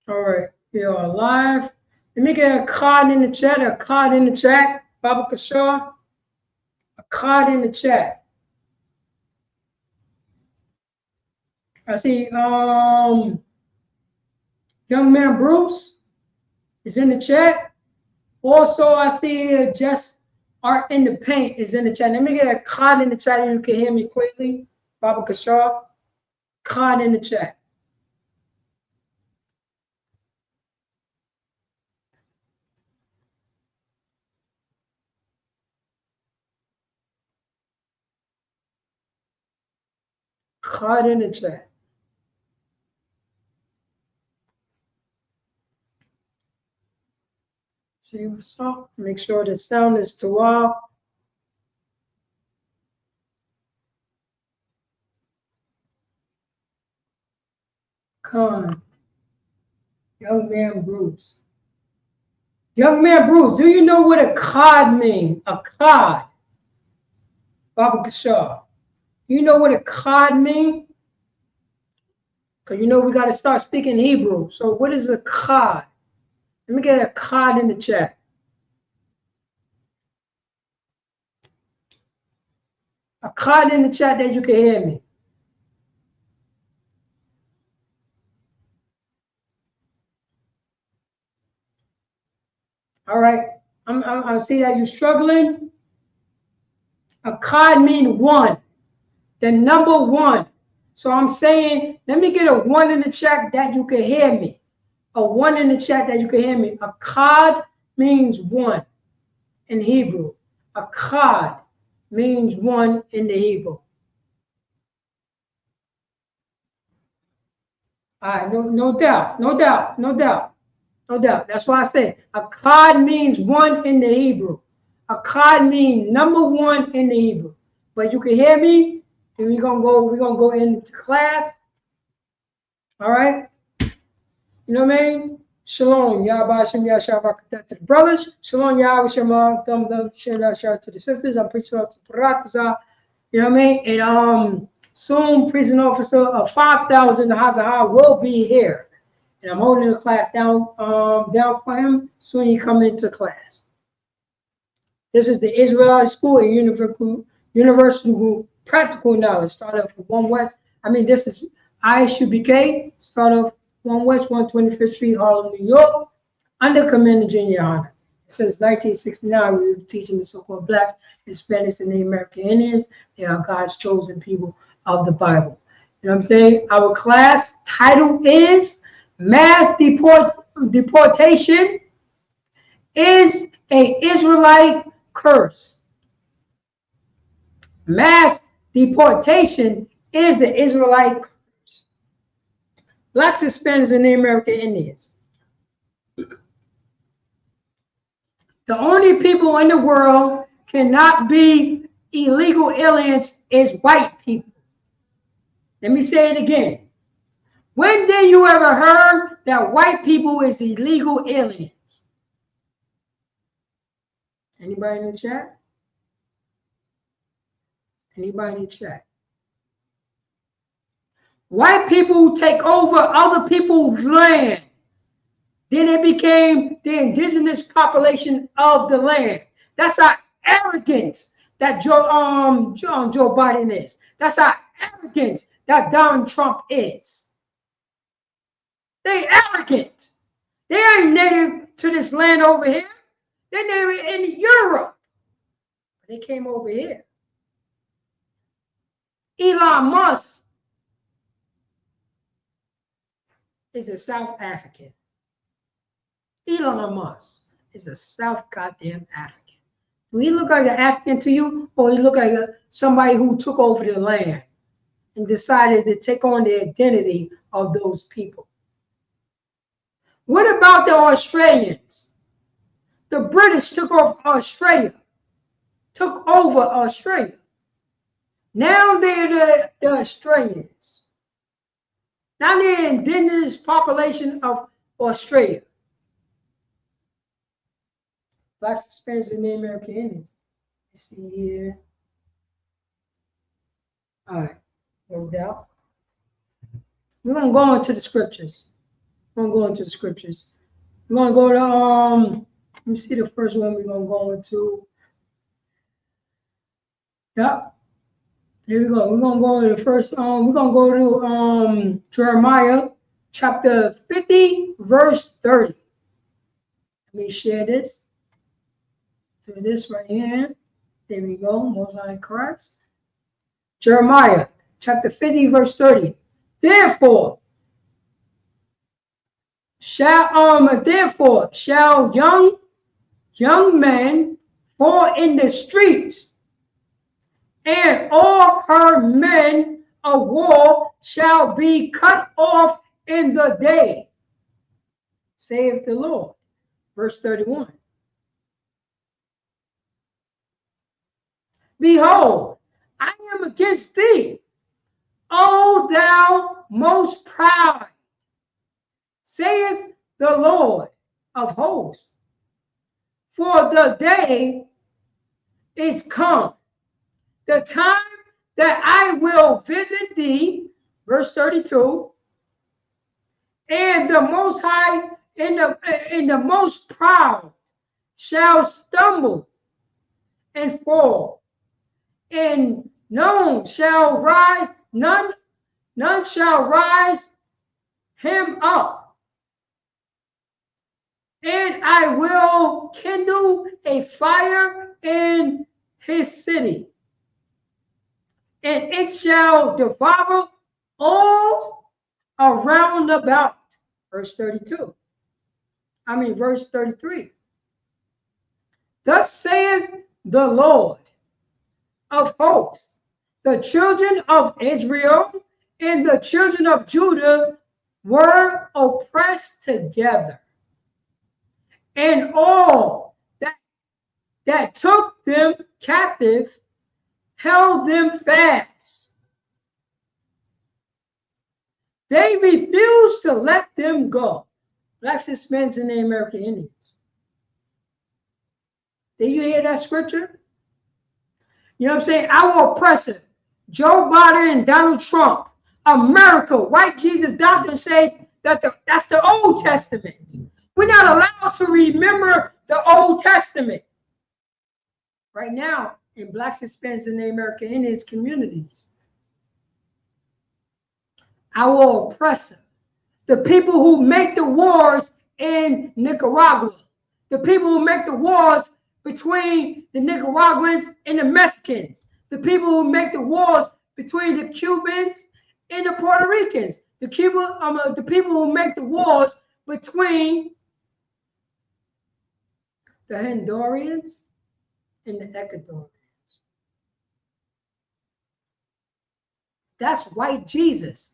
All right, we are live. Let me get a card in the chat. A card in the chat. Baba Kashar. A card in the chat. I see. Young man Bruce is in the chat. Also, I see Just Art in the Paint is in the chat. Let me get a card in the chat and you can hear me clearly. Baba Kashar. Card in the chat. Card in the chat. See what's up. Make sure the sound is too loud. Con. Young man Bruce. Young man Bruce, do you know what a cod means? A cod. Baba Kashar. You know what a cod means? Because you know we got to start speaking Hebrew. So what is a cod? Let me get a cod in the chat. A cod in the chat that you can hear me. All right. I see that you're struggling. A cod means one. The number one. So I'm saying, let me get a one in the chat that you can hear me. A one in the chat that you can hear me. A cod means one in Hebrew. A cod means one in the Hebrew. All right, no doubt, no doubt, no doubt, no doubt. That's why I say a cod means one in the Hebrew. A cod means number one in the Hebrew. But you can hear me, and we're gonna go into class. All right. You know what I mean? Shalom, Yahweh Hashem Yahshua to the brothers. Shalom, Yahweh Shema, Thumb to the sisters. I'm preaching up to Paratazah. You know what I mean? And soon, prison officer of 5,000 Hazahar will be here, and I'm holding the class down for him. Soon he come into class. This is the Israelite School and Universal Practical Knowledge. Start off with 1 West. I mean, this is Isupk. Start off 1 West, 125th Street, Harlem, New York, under Commander Junior Honor. Since 1969, we were teaching the so-called Blacks, Hispanics, and Native American Indians. They are God's chosen people of the Bible. You know what I'm saying? Our class title is Mass Deportation is an Israelite Curse. Mass deportation is an Israelite curse. Blacks, Hispanics, and Native American Indians. The only people in the world cannot be illegal aliens is white people. Let me say it again. When did you ever heard that white people is illegal aliens? Anybody in the chat? Anybody in the chat? White people take over other people's land. Then it became the indigenous population of the land. That's how arrogant that Joe Biden is. That's how arrogant that Donald Trump is. They arrogant. They ain't native to this land over here. They're native in Europe. They came over here. Elon Musk is a South African. Elon Musk is a South goddamn African. Do he look like an African to you, or he look like somebody who took over the land and decided to take on the identity of those people? What about the Australians? The British took over Australia. Now they're the Australians. Now they're the indigenous population of Australia. Blacks, Hispanics, and Native American Indians. Let's see here. All right, no doubt. We're going to go into the scriptures. We're going to go into the scriptures. We're going to go to, let me see the first one we're going to go into. Yep. Here we go. We're going to go to the first, we're going to go to Jeremiah chapter 50, verse 30. Let me share this. Do this right here. There we go. Mosaic Christ. Jeremiah chapter 50, verse 30. Therefore shall young men fall in the streets, and all her men of war shall be cut off in the day, saith the Lord. Verse 31. Behold, I am against thee, O thou most proud, saith the Lord of hosts. For the day is come, the time that I will visit thee, verse 32, and the Most High and the most proud shall stumble and fall, and none shall rise him up. And I will kindle a fire in his city, and it shall devour all around about. Verse 32. Verse 33. Thus saith the Lord of hosts, the children of Israel and the children of Judah were oppressed together, and all that took them captive held them fast. They refused to let them go. Blacks, Hispanics, and the American Indians. Did you hear that scripture? You know what I'm saying? Our oppressor, Joe Biden and Donald Trump, America, white Jesus doctrine say that that's the Old Testament. We're not allowed to remember the Old Testament. Right now, in Blacks, Hispanics, and the American Indians communities, our oppressor, the people who make the wars in Nicaragua, the people who make the wars between the Nicaraguans and the Mexicans, the people who make the wars between the Cubans and the Puerto Ricans, the people who make the wars between the Hondurans and the Ecuadorians. That's white Jesus.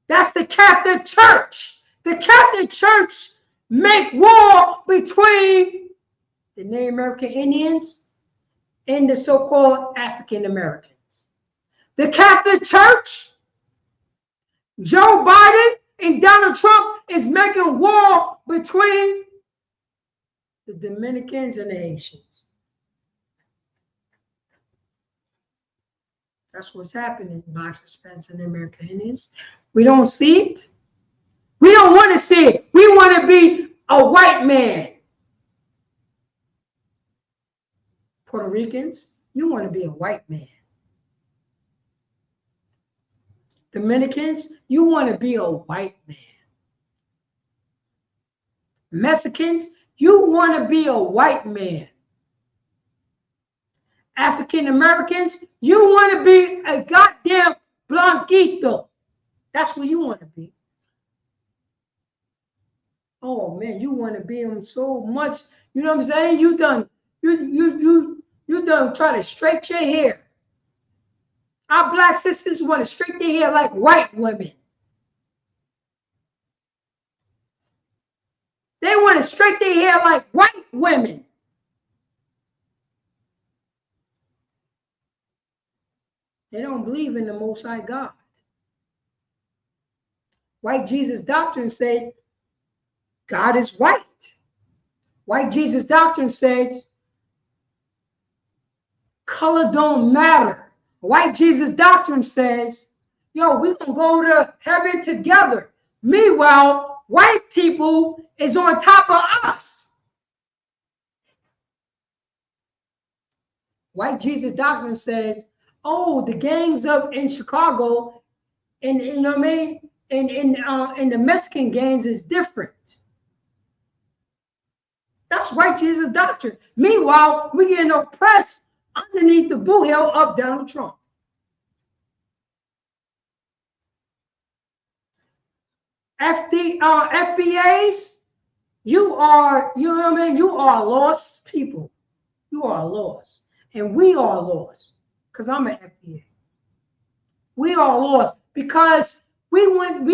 That's the Catholic Church. The Catholic Church make war between the Native American Indians and the so-called African Americans. The Catholic Church, Joe Biden and Donald Trump is making war between the Dominicans and the Haitians. That's what's happening in Blacks, Hispanics, and the American Indians. We don't see it. We don't want to see it. We want to be a white man. Puerto Ricans, you want to be a white man. Dominicans, you want to be a white man. Mexicans, you want to be a white man. African Americans, you want to be a goddamn blanquito. That's what you want to be. Oh man, you want to be them so much. You know what I'm saying? You done try to straight your hair. Our black sisters want to straight their hair like white women. They want to straight their hair like white women. They don't believe in the Most High God. White Jesus doctrine said God is white. White Jesus doctrine says color don't matter. White Jesus doctrine says, yo, we're going to go to heaven together. Meanwhile, white people is on top of us. White Jesus doctrine says, oh, the gangs up in Chicago, and you know what I mean, and the Mexican gangs is different. That's white Jesus doctrine. Meanwhile, we getting oppressed underneath the boot heel of Donald Trump. FBAs, you know what I mean? You are lost people. You are lost. And we are lost. Because I'm an FBA. We are lost because we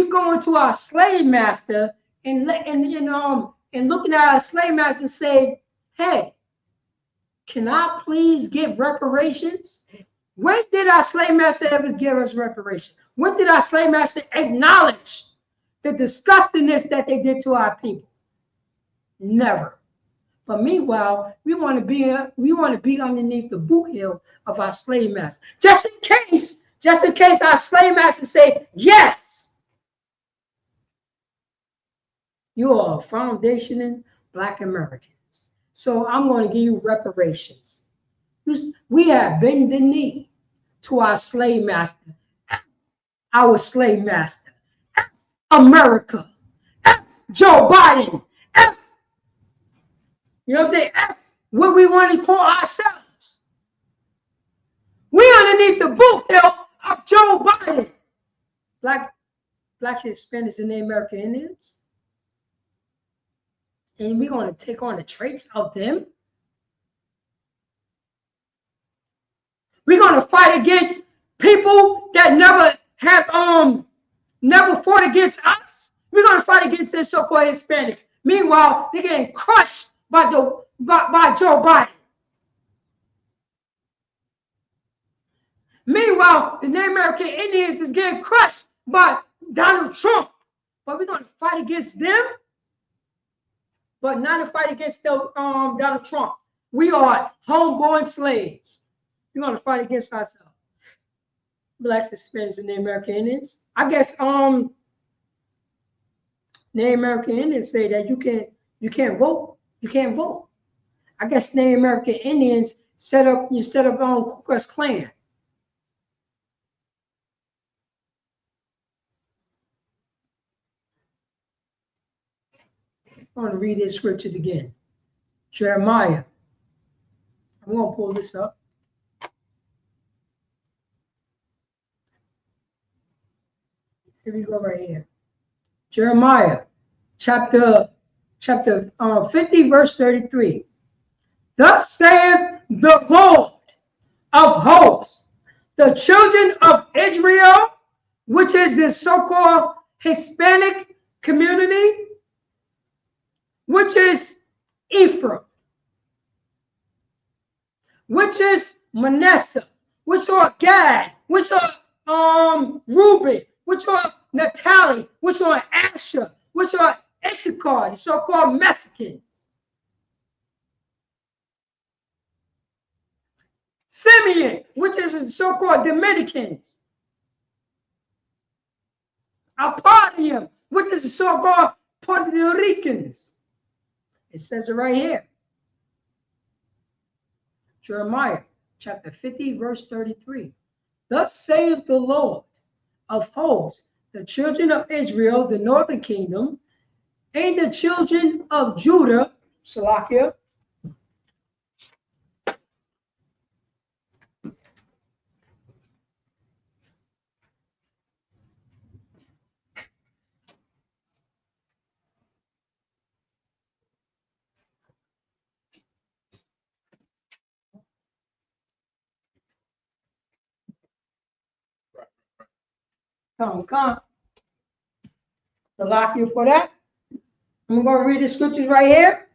go into our slave master and looking at our slave master and say, hey, can I please get reparations? When did our slave master ever give us reparations? When did our slave master acknowledge the disgustingness that they did to our people? Never. But meanwhile, we want to be underneath the boot heel of our slave master, just in case our slave master say yes. You are foundationing Black Americans, so I'm going to give you reparations. We have bent the knee to our slave master, our slave master, America, Joe Biden, you know what I'm saying? What we want to call ourselves. We underneath the boot heel of Joe Biden. Black Hispanics and the American Indians. And we're going to take on the traits of them. We're going to fight against people that never fought against us. We're going to fight against the so-called Hispanics. Meanwhile, they're getting crushed by Joe Biden. Meanwhile, the Native American Indians is getting crushed by Donald Trump. But we're going to fight against them, but not to fight against Donald Trump. We are homeborn slaves. We're going to fight against ourselves. Blacks, Hispanics, and Native American Indians. I guess Native American Indians say that you can't vote. You can't vote. I guess Native American Indians set up Ku Klux Klan. I want to read this scripture again. Jeremiah. I'm going to pull this up. Here we go right here. Jeremiah, chapter 50, verse 33. Thus saith the Lord of hosts, the children of Israel, which is the so-called Hispanic community, which is Ephraim, which is Manasseh, which are Gad, which are Reuben, which are Naphtali, which are Asher, which are Isupk, the so-called Mexicans. Simeon, which is the so-called Dominicans. Apodium, which is the so-called Puerto Ricans. It says it right here. Jeremiah chapter 50, verse 33. Thus saith the Lord of hosts, the children of Israel, the northern kingdom, and the children of Judah, Salakia, come. Salakia for that. I'm going to read the scriptures right here.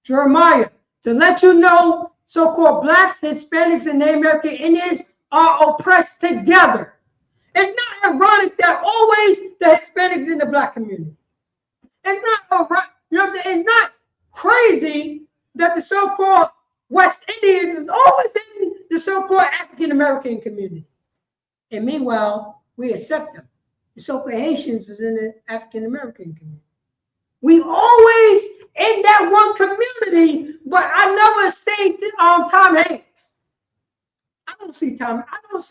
Jeremiah, to let you know, so-called blacks, Hispanics, and Native American Indians are oppressed together. It's not ironic that always the Hispanics in the black community. It's not ironic, you know what I'm saying? It's not crazy that the so-called West Indians is always in the so-called African American community. And meanwhile, we accept them. The so-called Haitians is in the African American community. We always in that one community, but I never see Tom Hanks. I don't see Tom. I don't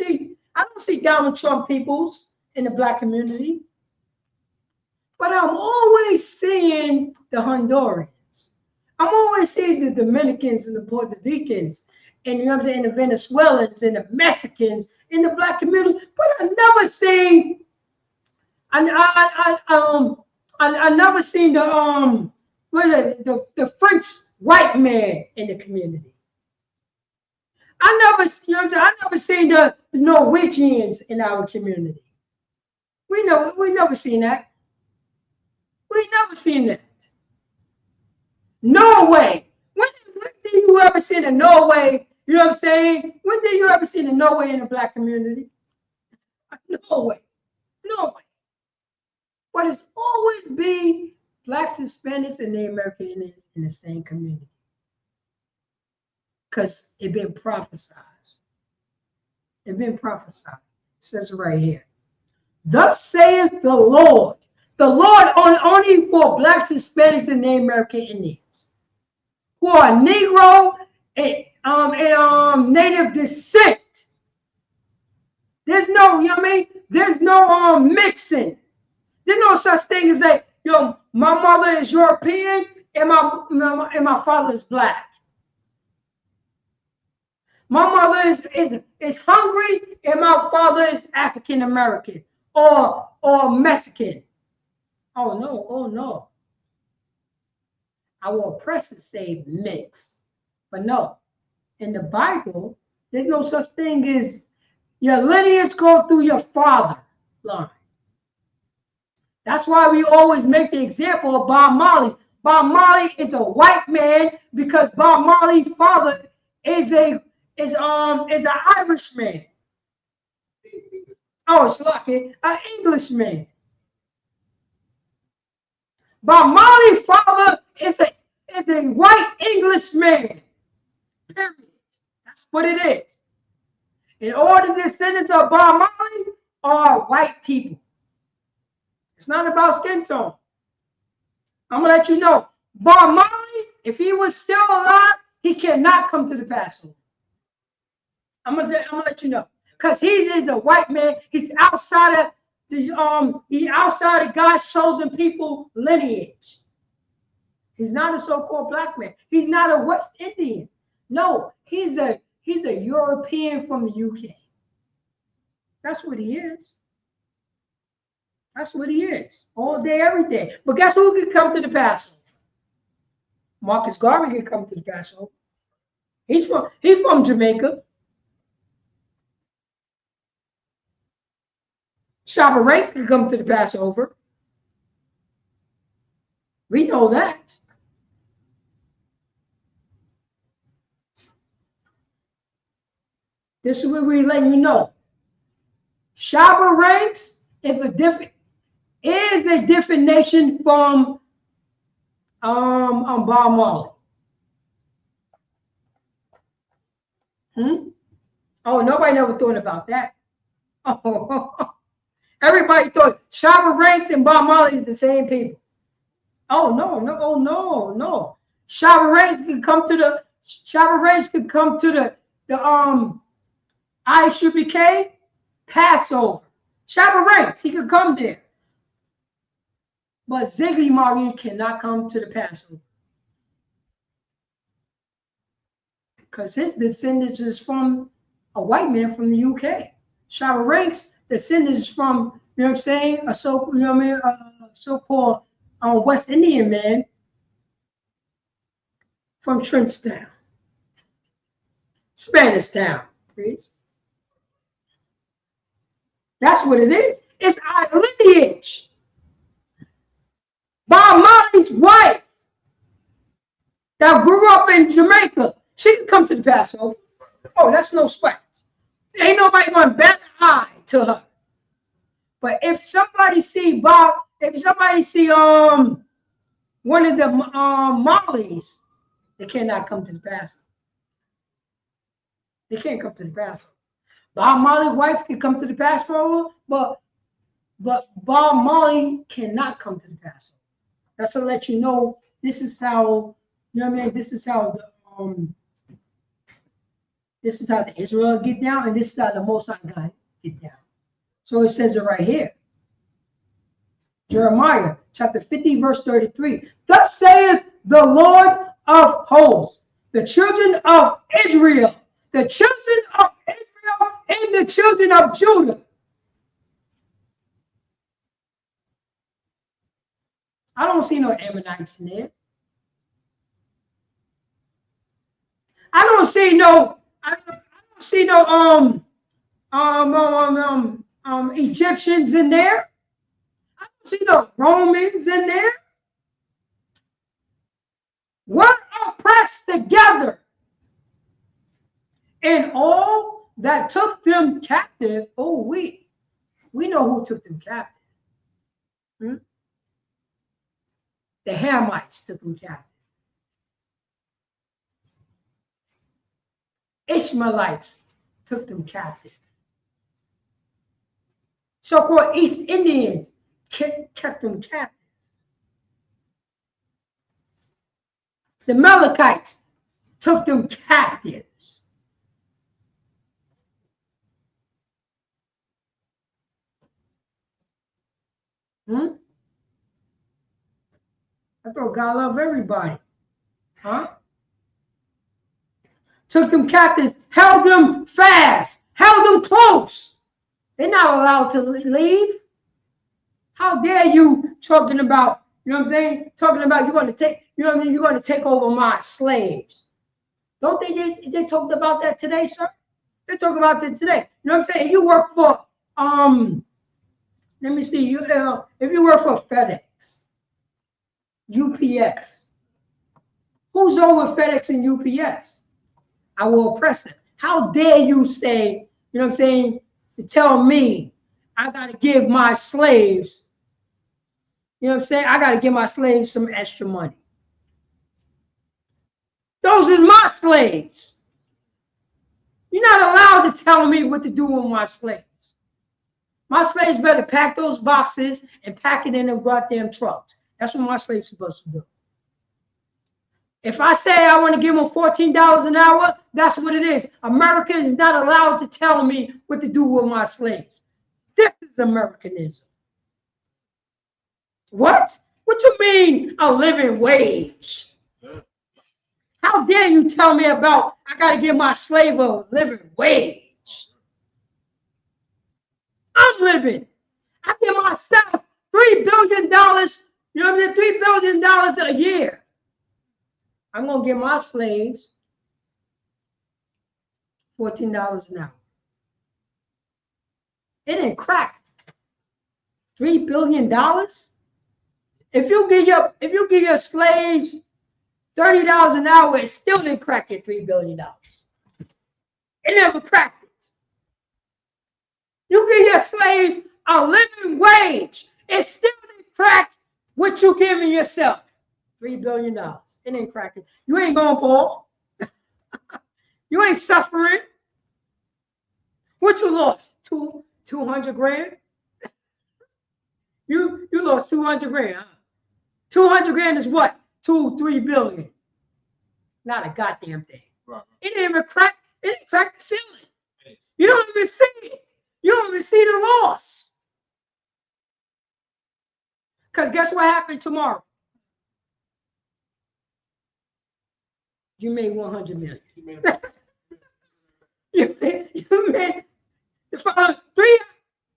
see Donald Trump peoples in the black community. But I'm always seeing the Hondurans. I'm always seeing the Dominicans and the Puerto Ricans and the Venezuelans and the Mexicans in the black community. But I never seen I never seen the French white man in the community. I never seen the Norwegians in our community. We never seen that. We never seen that. Norway. When did you ever see the Norway? You know what I'm saying? When did you ever see the Norway in the black community? Norway. But it's always be blacks, Hispanics, and Native American Indians in the same community. Because it been prophesied. It been prophesied. It says it right here. Thus saith the Lord. The Lord only for blacks, Hispanics, and Native American Indians who are Negro and native descent. There's no, you know what I mean? There's no mixing. There's no such thing as that, my mother is European and my father is black. My mother is hungry and my father is African American or Mexican. Oh no. Our oppressors say mix. But no, in the Bible, there's no such thing as your lineage go through your father line. That's why we always make the example of Bob Marley. Bob Marley is a white man because Bob Marley's father is an Irishman. Oh, it's lucky, an Englishman. Bob Marley's father is a white Englishman. Period. That's what it is. And all the descendants of Bob Marley are white people. It's not about skin tone. I'm gonna let you know. Bob Marley, if he was still alive, he cannot come to the Passover. I'm gonna let you know. Because he is a white man. He's outside of God's chosen people lineage. He's not a so-called black man. He's not a West Indian. No, he's a European from the UK. That's what he is. That's what he is. All day, every day. But guess who can come to the Passover? Marcus Garvey can come to the Passover. He's from Jamaica. Shabba Ranks can come to the Passover. We know that. This is what we're letting you know. Shabba Ranks is a different nation from Bob Marley. Oh, nobody never thought about that. Oh, everybody thought Shabba Ranks and Bob Marley is the same people. Oh no. Shabba Ranks could come to the Isupk Passover. Shabba Ranks, he could come there. But Ziggy Marley cannot come to the Passover. Because his descendants is from a white man from the UK. Shabba Ranks' descendants is from, you know what I'm saying, a so-called West Indian man from Trenchtown. Spanish Town, please. That's what it is. It's our lineage. Bob Marley's wife that grew up in Jamaica, she can come to the Passover. Oh, that's no sweat. Ain't nobody going to bat an eye to her. But if somebody see one of the Marleys, they cannot come to the Passover. They can't come to the Passover. Bob Marley's wife can come to the Passover, but But Bob Marley cannot come to the Passover. That's to let you know this is how, you know what I mean? This is how the Israel get down, and this is how the Most High God get down. So it says it right here. Jeremiah chapter 50, verse 33. Thus saith the Lord of hosts, the children of Israel, the children of Israel and the children of Judah. I don't see no Ammonites in there. I don't see no Egyptians in there. I don't see no Romans in there. We're oppressed together. And all that took them captive, oh, we know who took them captive. The Hamites took them captive. Ishmaelites took them captive. So-called East Indians kept them captive. The Amalekites took them captives. I thought God loved everybody. Huh? Took them captives, held them fast, held them close. They're not allowed to leave. How dare you talking about, you know what I'm saying? Talking about you're going to take, you know what I mean? You're going to take over my slaves. Don't they talked about that today, sir? They talk about that today. You know what I'm saying? You work for, let me see, if you work for FedEx, UPS, who's over FedEx and UPS? I will oppress it. How dare you say, you know what I'm saying, to tell me I got to give my slaves, you know what I'm saying, I got to give my slaves some extra money. Those are my slaves. You're not allowed to tell me what to do with my slaves. My slaves better pack those boxes and pack it in them goddamn trucks. That's what my slaves are supposed to do. If I say I want to give them $14 an hour, that's what it is. America is not allowed to tell me what to do with my slaves. This is Americanism. What? What you mean a living wage? How dare you tell me about I got to give my slave a living wage? I'm living. I give myself $3 billion, you know what I mean? $3 billion a year. I'm going to give my slaves $14 an hour. It ain't crack. $3 billion? If you give your slaves $30 an hour, it still didn't crack your $3 billion. It never cracked it. You give your slave a living wage, it still didn't crack what you giving yourself. $3 billion. It ain't cracking. You ain't going poor. You ain't suffering. What you lost? 200 grand? You lost 200 grand, huh? 200 grand is what? 2-3 billion. Not a goddamn thing. Right. It didn't even crack. It didn't crack the ceiling. You don't even see it. You don't even see the loss. Because guess what happened tomorrow? You made 100 million. you made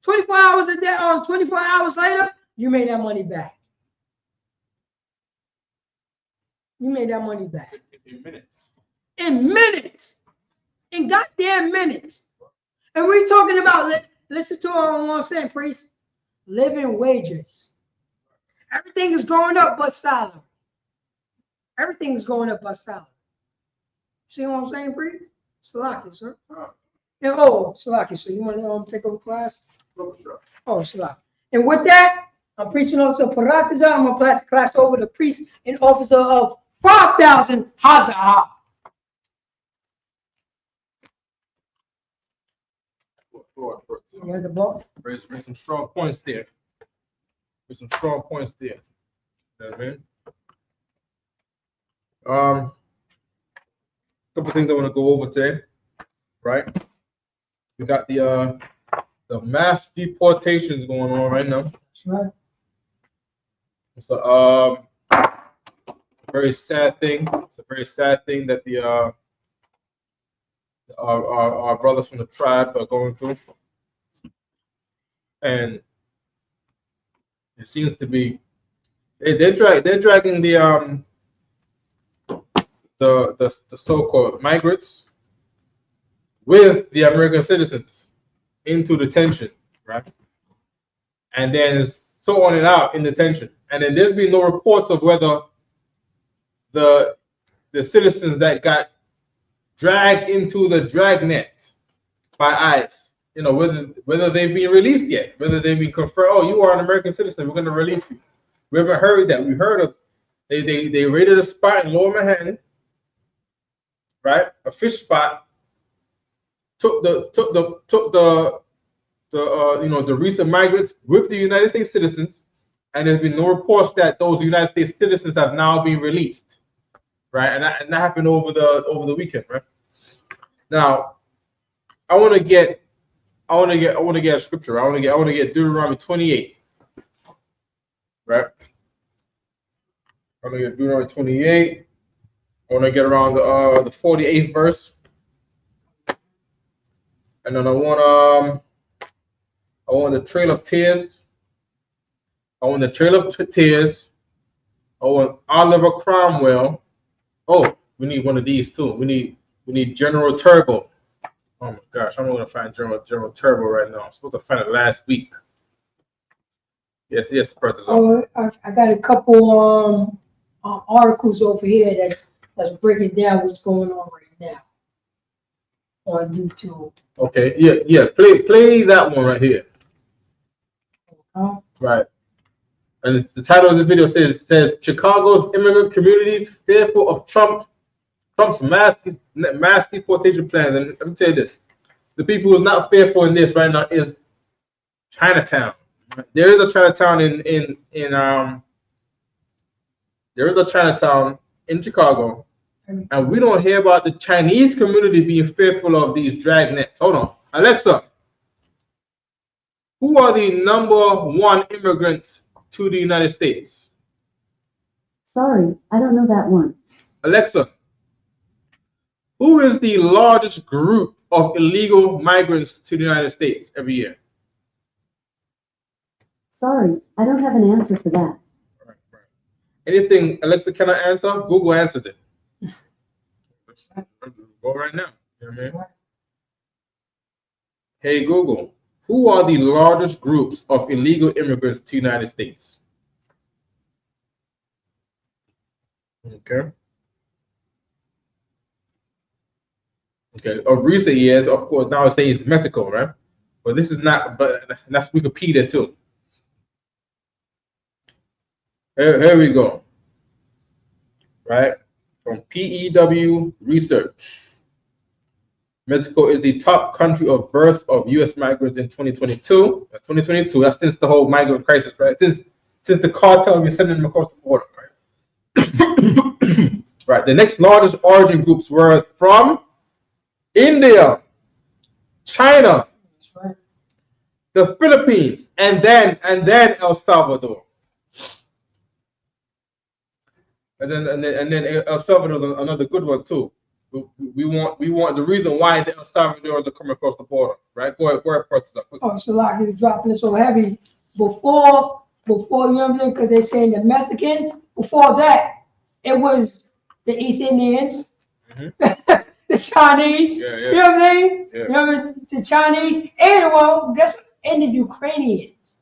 24 hours a day, 24 hours later, you made that money back. You made that money back. In minutes. In minutes. In goddamn minutes. And we're talking about, listen to what I'm saying, priest. Living wages. Everything is going up but salary. Everything is going up but salary. See what I'm saying, priest? Salaki, sir. And Salaki, so you want to take over class? Oh, Salaki. And with that, I'm preaching over to Paratiza. I'm going to pass the class over to priest and officer of 5,000 Hazah. Yeah, the book. Raise some strong points there. There's some strong points there. You know what I mean? Couple things I want to go over today, right? We got the mass deportations going on right now. That's right. It's a very sad thing. It's a very sad thing that our brothers from the tribe are going through, and it seems to be they're dragging the so-called migrants with the American citizens into detention, right? And then so on and out in detention. And then there's been no reports of whether the citizens that got dragged into the dragnet by ICE, you know, whether they've been released yet, whether they've been confirmed, oh, you are an American citizen, we're going to release you. We haven't heard that. We heard of they raided a spot in Lower Manhattan, right? A fish spot. Took the recent migrants with the United States citizens, and there's been no reports that those United States citizens have now been released, right? And that happened over the weekend, right? Now, I want to get a scripture. I want to get Deuteronomy 28, right? I'm gonna get Deuteronomy 28. I want to get around the 48th verse. And then I want the Trail of Tears. I want the Trail of Tears. I want Oliver Cromwell. Oh, we need one of these too. We need General Turbo. Oh my gosh, I'm not gonna find General Turbo right now. I'm supposed to find it last week. Yes, brother. Oh, I got a couple articles over here that's breaking down what's going on right now on YouTube. Okay, yeah. Play that one right here. Right. And it's, the title of the video says Chicago's immigrant communities fearful of Trump's mass deportation plans. And let me tell you this: the people who's not fearful in this right now is Chinatown. There is a Chinatown there is a Chinatown in Chicago. And we don't hear about the Chinese community being fearful of these dragnets. Hold on. Alexa, who are the #1 immigrants to the United States? Sorry, I don't know that one. Alexa, who is the largest group of illegal migrants to the United States every year? Sorry, I don't have an answer for that. Right. Anything Alexa cannot answer, Google answers it. Go right now. You know what I mean? Hey Google, who are the largest groups of illegal immigrants to the United States? Okay. Of recent years, of course, now it's saying it's Mexico, right? But this is not, but that's Wikipedia too. Here we go. Right? From PEW Research. Mexico is the top country of birth of U.S. migrants in 2022. That's 2022. That's since the whole migrant crisis, right? Since the cartel was sending them across the border, right? Right. The next largest origin groups were from India, China, the Philippines, and then El Salvador. And then El Salvador is another good one too. We want the reason why the El Salvadorans are coming across the border, right? Go ahead, purchase up. Oh, so like it's dropping it so heavy. Before you know what I'm saying? Because they're saying the Mexicans. Before that, it was the East Indians, the Chinese. Yeah. You know what I mean? Yeah. You know, the Chinese, and well, guess what? And the Ukrainians.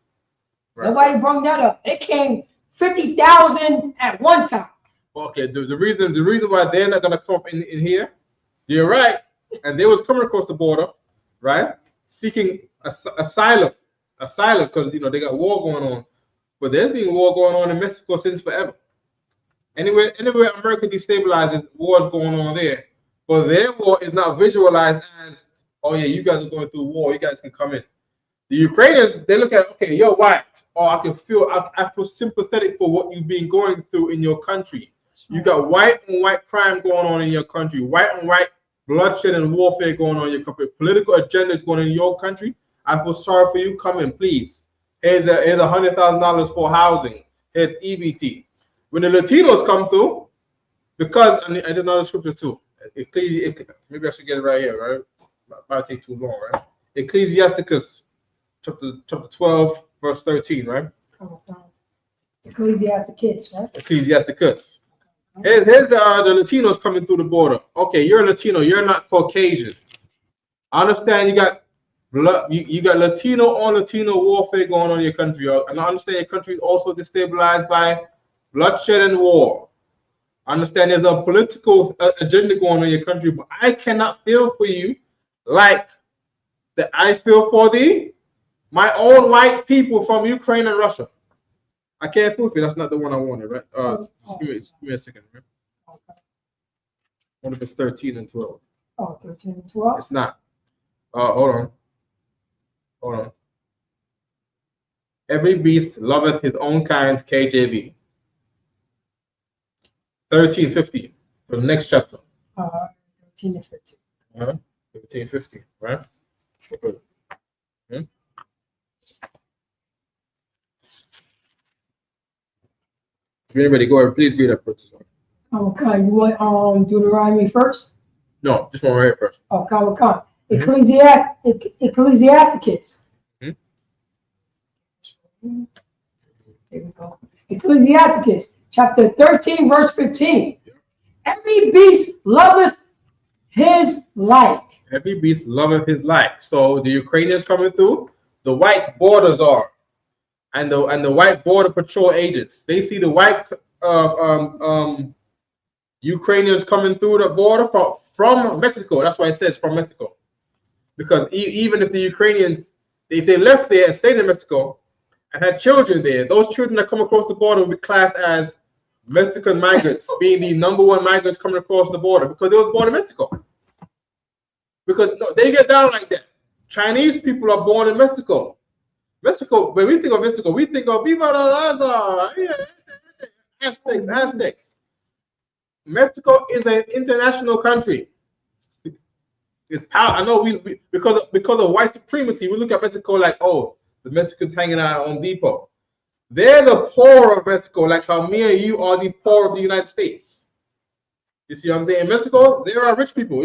Right. Nobody brought that up. It came 50,000 at one time. Okay, the reason why they're not gonna come up in here, you're right, and they was coming across the border, right, seeking asylum, because they got war going on, but there's been war going on in Mexico since forever. Anywhere America destabilizes, wars going on there, but their war is not visualized as, oh yeah, you guys are going through war, you guys can come in. The Ukrainians, they look at, okay, you're white, or I feel sympathetic for what you've been going through in your country. You got white on white crime going on in your country, white on white bloodshed and warfare going on in your country, political agendas going on in your country. I feel sorry for you. Come in, please. Here's $100,000 for housing. Here's EBT. When the Latinos come through, because and there's another scripture too. Maybe I should get it right here, right? Might take too long, right? Ecclesiasticus, chapter 12, verse 13, right? Ecclesiasticus, right? Ecclesiasticus. Here's the Latinos coming through the border. Okay, you're a Latino. You're not Caucasian. I understand you got you got Latino on Latino warfare going on in your country, and I understand your country is also destabilized by bloodshed and war. I understand there's a political agenda going on in your country, but I cannot feel for you like that I feel for my own white people from Ukraine and Russia. I can't feel for you. That's not the one I wanted, right? Give me a second. Right? Okay. What if it's 13 and 12? Oh, 13 and 12? It's not. Hold on. Every beast loveth his own kind, KJV. 13:15 for the next chapter. 13 and 15. 13:15, right? If anybody go ahead, please read that first. Okay, you want Deuteronomy first? No, just one right here first. Okay. Ecclesiasticus. Here we go. Ecclesiasticus, chapter 13, verse 15. Every beast loveth his like. Every beast loveth his like. So the Ukrainians coming through, the white borders are, and the white border patrol agents. They see the white Ukrainians coming through the border from Mexico. That's why it says from Mexico. Because even if the Ukrainians, if they left there and stayed in Mexico and had children there, those children that come across the border will be classed as Mexican migrants, being the #1 migrants coming across the border because they was born in Mexico. Because they get down like that. Chinese people are born in Mexico. When we think of Mexico, we think of Viva la Raza, Aztecs. Mexico is an international country. It's power. I know we because of white supremacy, we look at Mexico like, oh, the Mexicans hanging out at Home Depot. They're the poor of Mexico, like how me and you are the poor of the United States. You see what I'm saying? In Mexico, there are rich people.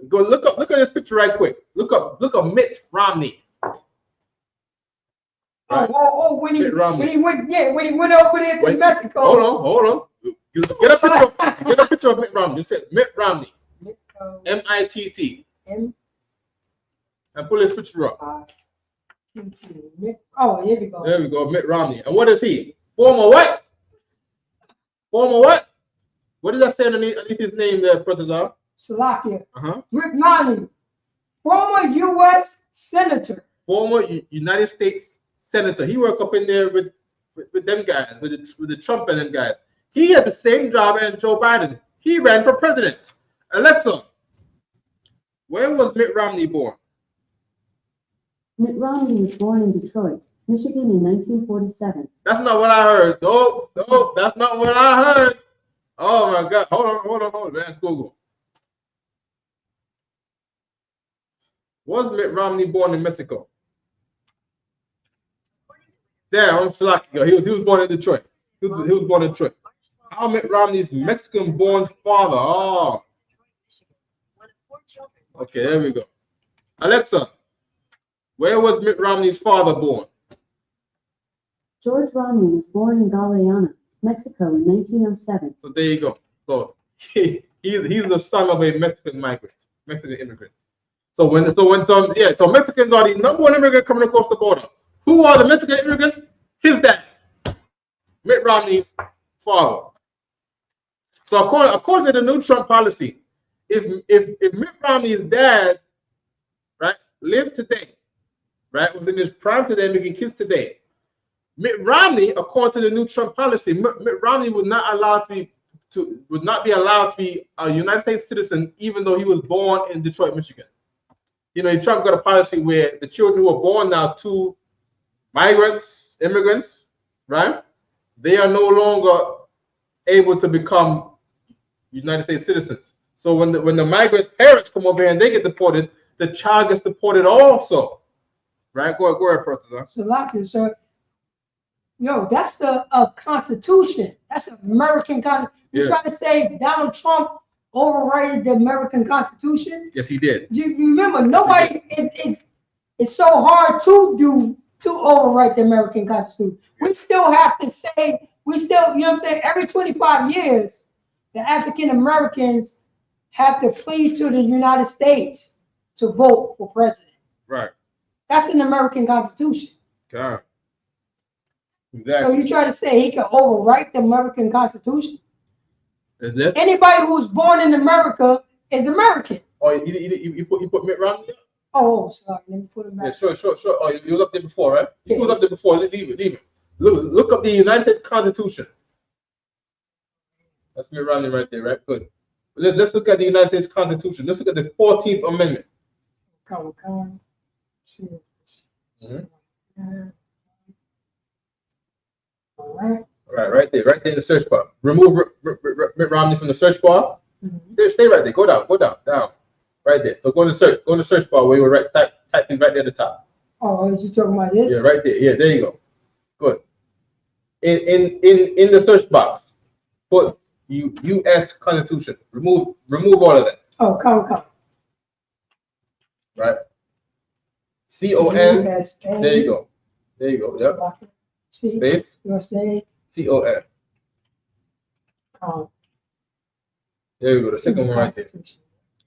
Go look at this picture right quick. Look up Mitt Romney. Right. When he went over there to Mexico. Hold on. Get a picture of Mitt Romney. You said Mitt Romney. MITT. And pull this picture up. Oh, here we go. There we go, Mitt Romney. And what is he? Former what? What does that say underneath his name there, Brother Zar? Salakia. Mitt Romney, former U.S. Senator. Former United States Senator. He worked up in there with them guys, with the Trump and them guys. He had the same job as Joe Biden. He ran for president. Alexa, where was Mitt Romney born? Mitt Romney was born in Detroit, Michigan in 1947. That's not what I heard. No, that's not what I heard. Oh my God. Hold on. Let's Google. Was Mitt Romney born in Mexico? There, I'm Slacky. He was born in Detroit. He was born in Detroit. How Mitt Romney's Mexican-born father? Oh. Okay, there we go. Alexa, where was Mitt Romney's father born? George Romney was born in Galeana, Mexico in 1907. So there you go. So he's the son of a Mexican immigrant. So Mexicans are the #1 immigrant coming across the border. Who are the Mexican immigrants? His dad, Mitt Romney's father. So according to the new Trump policy, if Mitt Romney's dad, right, lived today, right, was in his prime today, making kids today, Mitt Romney, according to the new Trump policy, Mitt Romney would not be allowed to be a United States citizen, even though he was born in Detroit, Michigan. Trump got a policy where the children who are born now to migrants, immigrants, right? They are no longer able to become United States citizens. So when the migrant parents come over here and they get deported, the child gets deported also, right? Go ahead, Professor. So, that's a constitution. That's an American constitution. You try to say Donald Trump overrated the American Constitution? Yes, he did. You remember, nobody it's so hard to overwrite the American Constitution. We still have to say, every 25 years, the African Americans have to plead to the United States to vote for president. Right. That's an American Constitution. Yeah. Exactly. So you try to say he can overwrite the American Constitution? Is Anybody who was born in America is American. Oh, you put Mitt Romney? Oh, sorry. Let me put him back. Yeah, sure. Oh, you was up there before, right? You was up there before. Leave it. Look up the United States Constitution. That's Mitt Romney right there, right? Good. Let's look at the United States Constitution. Let's look at the 14th Amendment. Come. All right. Right there in the search bar. Remove Mitt Romney from the search bar. Stay right there. Go down. Right there. So go to the search bar where you were type things right there at the top. Oh, are you talking about this? Yeah, right there. Yeah, there you go. Good. In the search box, put U.S. Constitution. Remove all of that. Oh, come. Right. C-O-N. There you go. Yep. Space. USA. C-O-N. There you go. The second one right there.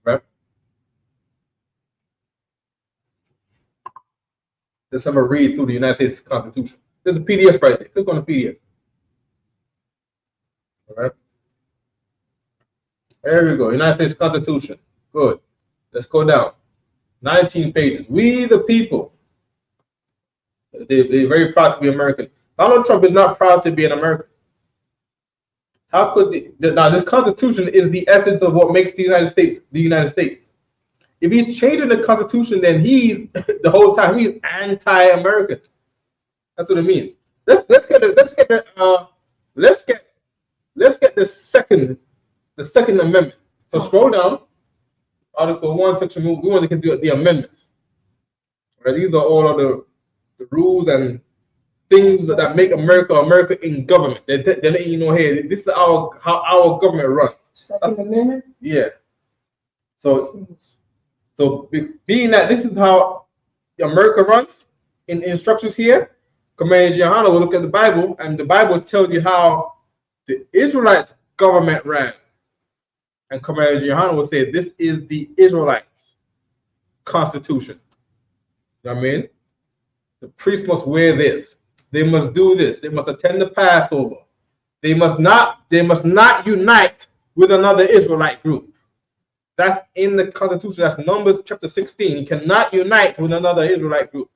Right. Let's have a read through the United States Constitution. There's a PDF right there. Click on the PDF. All right. There we go. United States Constitution. Good. Let's go down. 19 pages. We the people. They're very proud to be American. Donald Trump is not proud to be an American. How could now this Constitution is the essence of what makes the United States the United States. If he's changing the Constitution, then he's the whole time he's anti-American. That's what it means. Let's get the second amendment. So scroll down. Article 1, section 1. We want to do the amendments. Right? These are all of the rules and things that make America in government. They're letting you know, hey, this is how our government runs. Second Amendment? Yeah. So being that this is how America runs, in instructions here, Commander Johanna will look at the Bible, and the Bible tells you how the Israelites' government ran. And Commander Johanna will say, this is the Israelites' constitution. You know what I mean? The priests must wear this. They must do this. They must attend the Passover. They must not unite with another Israelite group. That's in the Constitution. That's Numbers chapter 16. You cannot unite with another Israelite group.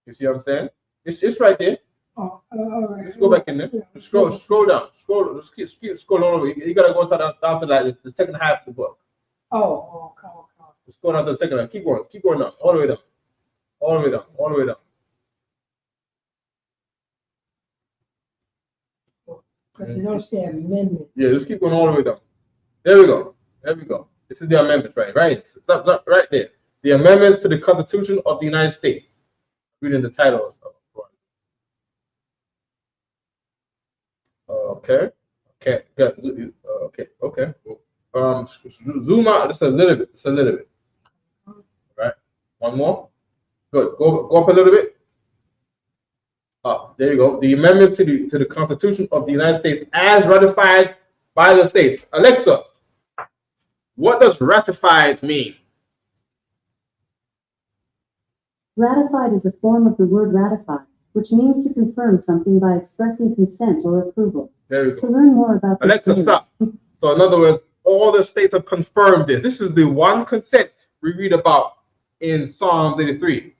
You see what I'm saying? It's right there. Oh, all right. Let's go back in there. Scroll down. Just keep scrolling over. You gotta go down to like the second half of the book. Oh, come. Let's go down to the second half. Keep going down. All the way down. Because you don't say amendment. Yeah, just keep going all the way down. There we go. This is the amendments, right? Stop right there. The amendments to the Constitution of the United States. Reading the title. Okay. Zoom out just a little bit. Right. One more. Good. Go up a little bit. There you go. The amendments to the Constitution of the United States as ratified by the states. Alexa, what does ratified mean? Ratified is a form of the word ratify, which means to confirm something by expressing consent or approval. There you To go. learn more about this Alexa, stop. So in other words, all the states have confirmed this. This is the one consent we read about in Psalm 83,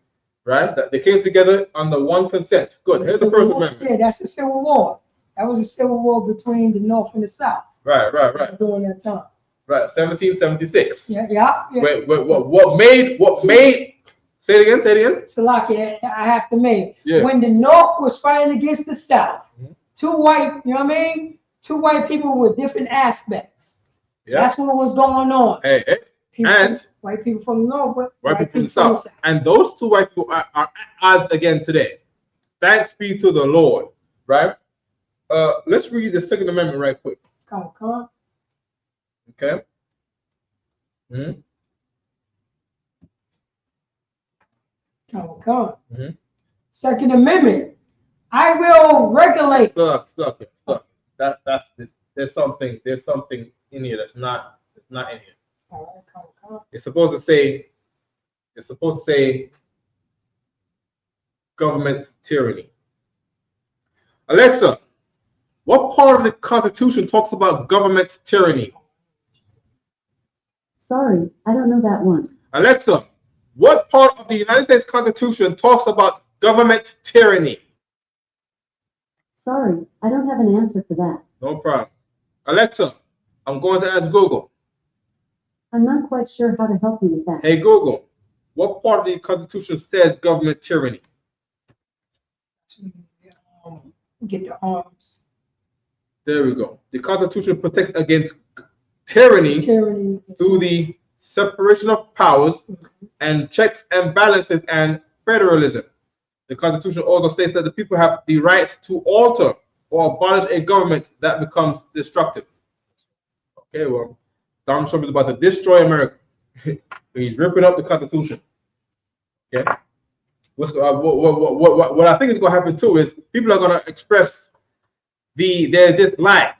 right? That they came together under one consent. Good. Here's the First Amendment. Yeah, that's the Civil War. That was a civil war between the North and the South. Right. During that time. Right, 1776. Yeah. What made, say it again. Salaki, I have to make. Yeah. When the North was fighting against the South, Mhm. two white, you know what I mean? Two white people with different aspects. Yeah. That's what was going on. Hey. White people from the North, but white people from the South. And those two white people are at odds again today. Thanks be to the Lord, right? Let's read the Second Amendment right quick. Come on. Okay. Mm-hmm. Come on. Mm-hmm. Second Amendment. I will regulate. Stop. That's this. There's something in here that's not in here. All right, come on. It's supposed to say government tyranny. Alexa, what part of the Constitution talks about government tyranny? Sorry, I don't know that one. Alexa, what part of the United States Constitution talks about government tyranny? Sorry, I don't have an answer for that. No problem. Alexa, I'm going to ask Google. I'm not quite sure how to help you with that. Hey Google, what part of the Constitution says government tyranny? Get the arms. There we go. The Constitution protects against tyranny through the separation of powers and checks and balances and federalism. The Constitution also states that the people have the right to alter or abolish a government that becomes destructive. Okay, well, Donald Trump is about to destroy America. He's ripping up the Constitution. Okay. What I think is going to happen too is people are going to express their dislike,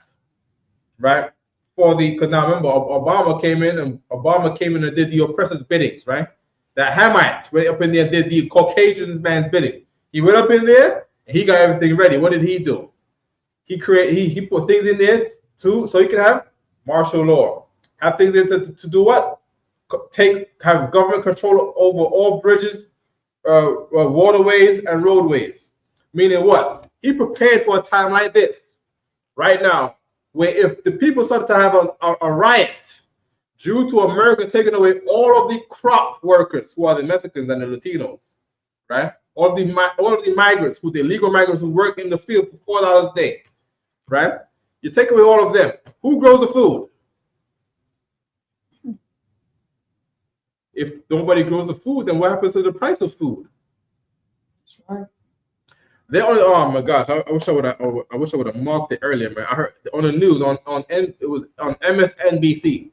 right? Because now remember, Obama came in and did the oppressor's biddings, right? The Hamites went up in there and did the Caucasian man's bidding. He went up in there and he got everything ready. What did he do? He put things in there so he could have martial law. Have things in to do what? Have government control over all bridges, waterways, and roadways. Meaning what? He prepared for a time like this right now, where if the people started to have a riot due to America taking away all of the crop workers, who are the Mexicans and the Latinos, right? All of the migrants, the illegal migrants who work in the field for $4 a day, right? You take away all of them. Who grows the food? If nobody grows the food, then what happens to the price of food? That's right. They only, oh my gosh, I wish I would have marked it earlier, man. I heard on the news it was on MSNBC.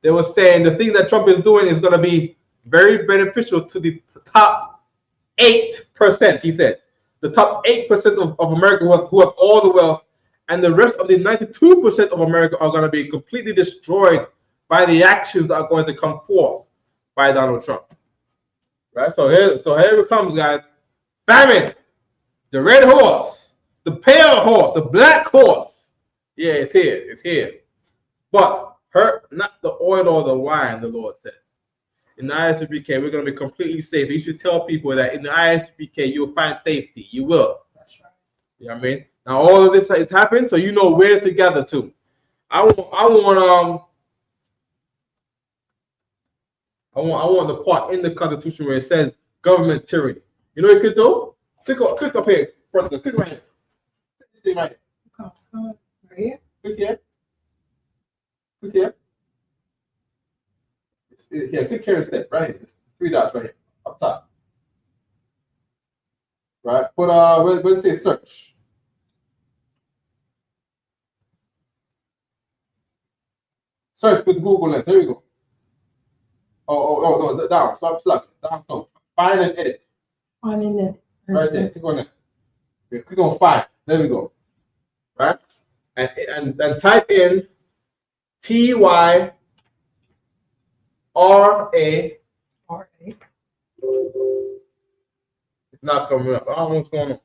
They were saying the thing that Trump is doing is going to be very beneficial to the top 8%. He said the top 8% of America who have all the wealth, and the rest of the 92% of America are going to be completely destroyed by the actions that are going to come forth by Donald Trump. Right? So here it comes, guys. Famine, the red horse, the pale horse, the black horse. Yeah, it's here. It's here. But not the oil or the wine, the Lord said. In the Isupk, we're going to be completely safe. You should tell people that in the Isupk, you'll find safety. You will. That's right. You know what I mean? Now, all of this has happened, so you know where to gather to. I want the part in the Constitution where it says government tyranny. You know what you could do? Click up here. Click right here. Click this thing right here. Right here. Click here. Click here. Yeah, click here instead. Right here. It's 3 dots right here. Up top. Right. Put where does it say search? Search with Google Lens. There we go. Oh, no, down. Stop slugging. Down. So find and edit. On in there. Right there. Click on that. Yeah, click on find. There we go. Right? And type in TYRA. It's not coming up. I don't know what's going on.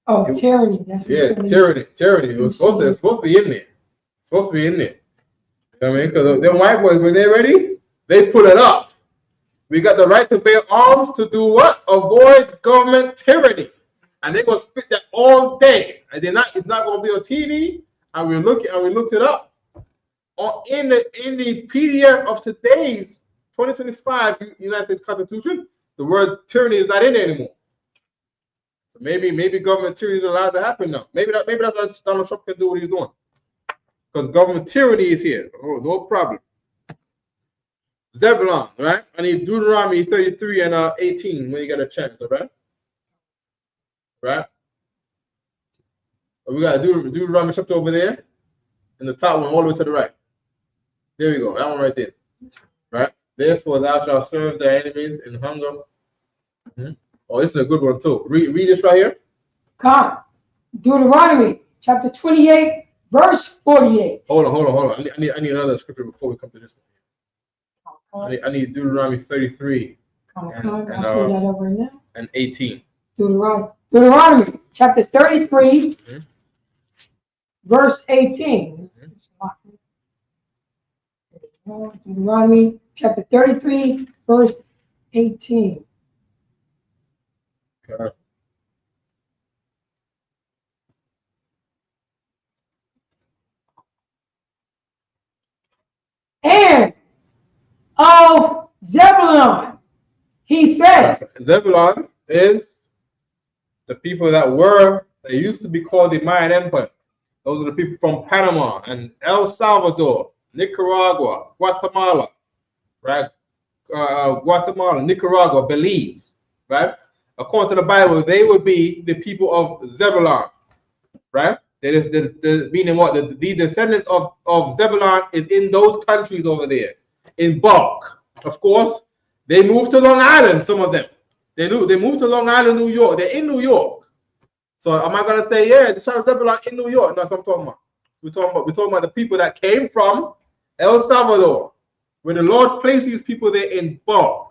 Oh, tyranny. Yeah, tyranny. It was supposed to be in there. It's supposed to be in there. You know what I mean? Because them white boys, when they're ready, they put it up. We got the right to bear arms to do what? Avoid government tyranny. And they're gonna spit that all day. And it's not gonna be on TV. And we looked it up. in the PDF of today's 2025 United States Constitution, the word tyranny is not in there anymore. So maybe government tyranny is allowed to happen now. Maybe that's why Donald Trump can do what he's doing. Because government tyranny is here. Oh, no problem. Zebulon, right? I need Deuteronomy 33 and 18 when you get a chance, all right? Right? We got Deuteronomy chapter over there. In the top one, all the way to the right. There we go. That one right there. Right? Therefore, thou shalt serve thy enemies in hunger. Oh, this is a good one too. Read this right here. Come. Deuteronomy chapter 28, verse 48. Hold on. I need another scripture before we come to this. I need Deuteronomy 33 and 18. Deuteronomy chapter 33, verse 18. Deuteronomy chapter 33, verse 18. Okay. And of Zebulon, he said. Zebulon is the people that used to be called the Mayan Empire. Those are the people from Panama and El Salvador, Nicaragua, Guatemala, right? Guatemala, Nicaragua, Belize, right? According to the Bible, they would be the people of Zebulon, right? Meaning what? The descendants of Zebulon is in those countries over there, in bulk. Of course, they moved to Long Island, some of them. They moved to Long Island, New York. They're in New York. So am I gonna say, yeah, the tribe of Zebulon in New York? No, that's what I'm talking about. We're talking about the people that came from El Salvador, where the Lord placed these people there in bulk.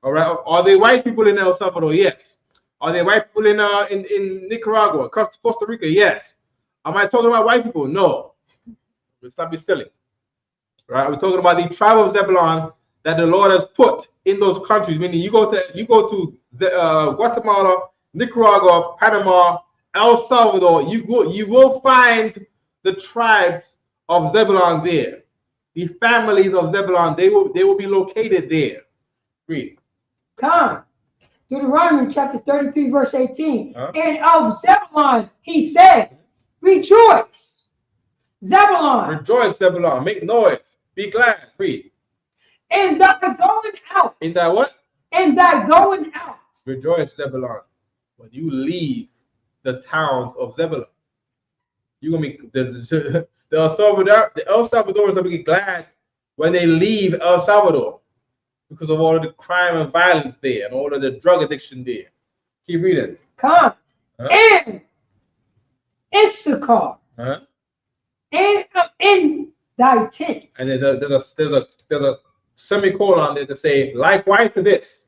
All right. Are they white people in El Salvador? Yes. Are they white people in Nicaragua, Costa Rica? Yes. Am I talking about white people? No. Let's not be silly. Right? We're talking about the tribe of Zebulon that the Lord has put in those countries. Meaning you go to Guatemala, Nicaragua, Panama, El Salvador. You will find the tribes of Zebulon there. The families of Zebulon, they will be located there. Read. Come. Deuteronomy chapter 33, verse 18. And of Zebulon, he said, rejoice, Zebulon. Rejoice, Zebulon. Make noise. Be glad. Read. And thy going out. Is that what? And thy going out. Rejoice, Zebulon. When you leave the towns of Zebulon, you're gonna be the El Salvadorans will be glad when they leave El Salvador because of all of the crime and violence there and all of the drug addiction there. Keep reading. Come. And Isupk. And in thy tents. And there's a semicolon there to say, likewise to this,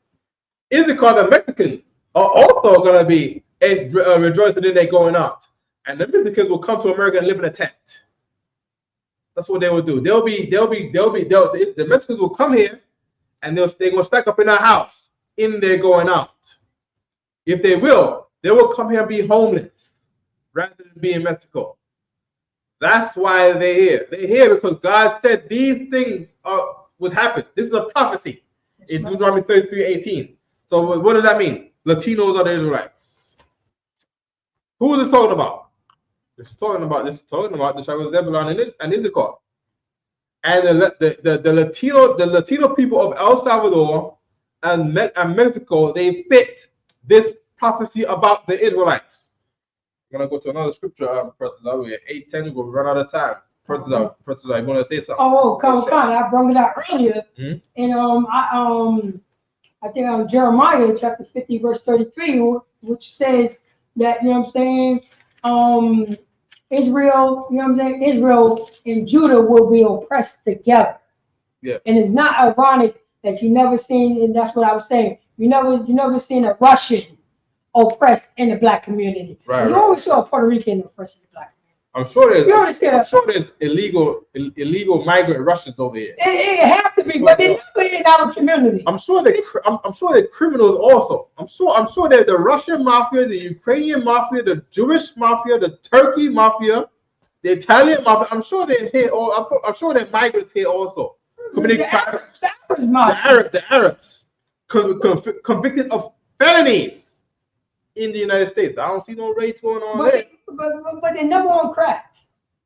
Issachar, the Mexicans are also going to be rejoicing in their going out. And the Mexicans will come to America and live in a tent. That's what they will do. The Mexicans will come here and they're going to stack up in our house in their going out. If they will come here and be homeless rather than be in Mexico. That's why they're here. They're here because God said these things would happen. This is a prophecy in Deuteronomy 33:18. So what does that mean? Latinos are the Israelites. Who is this talking about? This is talking about the tribe of Zebulon and Issachar. And the Latino people of El Salvador and Mexico, they fit this prophecy about the Israelites. I'm gonna go to another scripture. 8:10. We'll run out of time. I want to say something. Oh, come on! I brought it out earlier, and I think Jeremiah chapter 50 verse 33, which says that Israel, Israel and Judah will be oppressed together. Yeah. And it's not ironic that you never seen, and that's what I was saying. You never seen a Russian oppressed in the black community. Right. You always saw a Puerto Rican oppressed in the black community. I'm sure there's illegal migrant Russians over here. It have to be, but they're never in our community. I'm sure they're criminals also. I'm sure they're the Russian mafia, the Ukrainian mafia, the Jewish mafia, the Turkey mafia. The Italian mafia, I'm sure they're here, or I'm sure they're migrants here also. The Arabs convicted of felonies in the United States. I don't see no race going on there. But they're never on crack.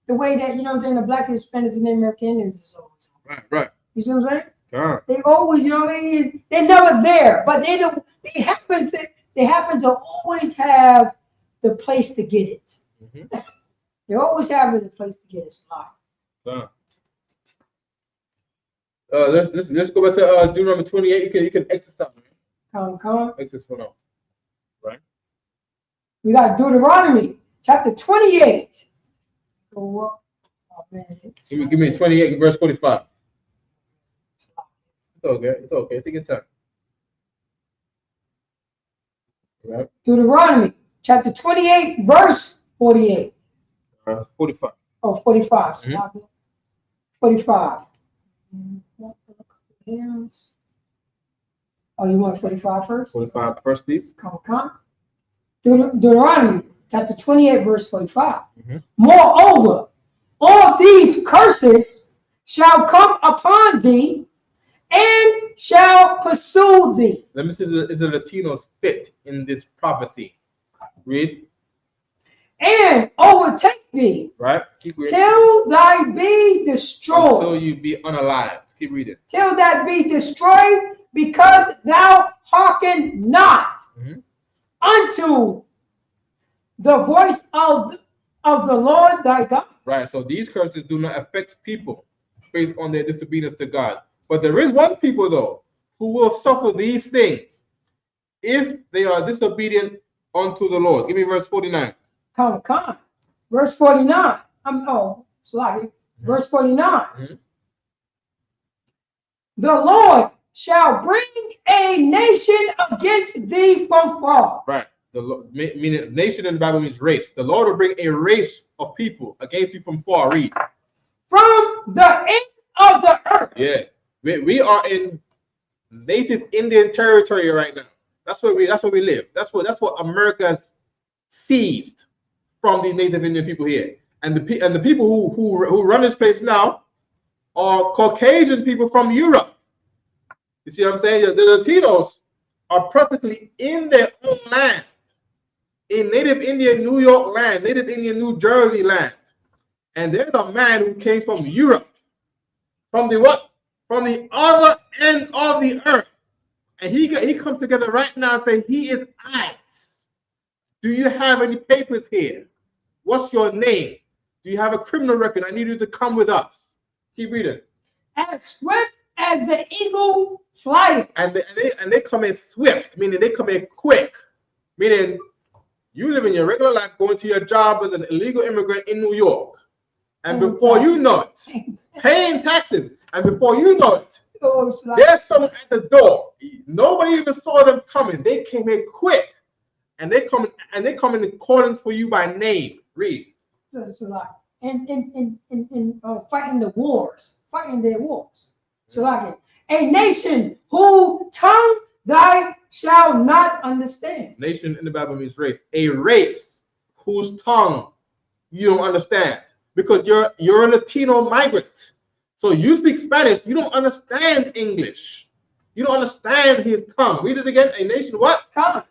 The way that, you know what I'm saying, the black Hispanics and the American Indians is always on. Right. You see what I'm saying? Yeah. They always, you know what I mean? They're never there, but they happen to always have the place to get it. Mm-hmm. They always have the place to get it. Yeah. Let's go back to Deuteronomy 28. You can exit something. Come. Exit for now. Right. We got Deuteronomy chapter 28. Go up. Oh, man. Give me 28 verse 45. It's okay. Take your time. Right. Deuteronomy chapter 28 verse 48. 45. Oh, 45. Mm-hmm. 45. Oh, you want 45 first? 45 first, please. Come. Deuteronomy chapter 28 verse 45. Mm-hmm. Moreover, all these curses shall come upon thee and shall pursue thee. Let me see if the Latinos fit in this prophecy. Read. And overtake thee. Right. Keep reading. Till thy be destroyed. Until you be unalived. Keep reading. Till that be destroyed, because thou hearken not unto the voice of the Lord thy God. Right. So these curses do not affect people based on their disobedience to God. But there is one people though who will suffer these things if they are disobedient unto the Lord. Give me verse 49. Come. Verse 49. Verse 49. Mm-hmm. The Lord shall bring a nation against thee from far. Right. Meaning nation in the Bible means race. The Lord will bring a race of people against you from far. Read. From the end of the earth. Yeah. We are in native Indian territory right now. That's where we live. That's what America has seized from the native Indian people here. And the people who run this place now are Caucasian people from Europe. You see what I'm saying? The Latinos are practically in their own land, in native Indian New York land, native Indian New Jersey land. And there's a man who came from Europe, from the what? From the other end of the earth. And he comes together right now and say, he is ICE. Do you have any papers here? What's your name? Do you have a criminal record? I need you to come with us. Keep reading. As swift as the eagle flies. And they come in swift, meaning they come in quick. Meaning you live in your regular life, going to your job as an illegal immigrant in New York. And before you know it, paying taxes. And before you know it, there's someone at the door. Nobody even saw them coming. They came in quick. And they come in calling for you by name. Read. It's a lot. And fighting their wars. So like a nation whose tongue thou shalt not understand. Nation in the Bible means race. A race whose tongue you don't understand. Because you're a Latino migrant. So you speak Spanish, you don't understand English. You don't understand his tongue. Read it again. A nation what? Tongue.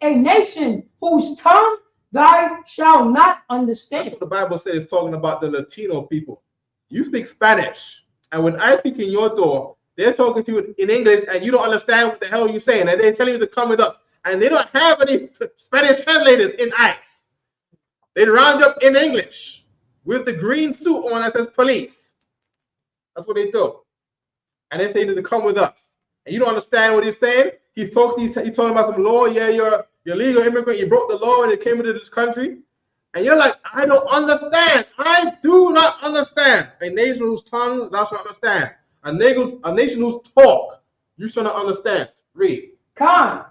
A nation whose tongue thou shalt not understand. That's what the Bible says, it's talking about the Latino people. You speak Spanish. And when I speak in your door, they're talking to you in English and you don't understand what the hell you're saying. And they're telling you to come with us. And they don't have any Spanish translators in ICE. They round up in English with the green suit on that says police. That's what they do. And they say to come with us. And you don't understand what he's saying. He's talking about some law. Yeah, you're legal immigrant. You broke the law and you came into this country. And you're like, I don't understand. I do not understand. A nation whose tongue thou shalt understand. A nation whose talk you shall not understand. Read. Con.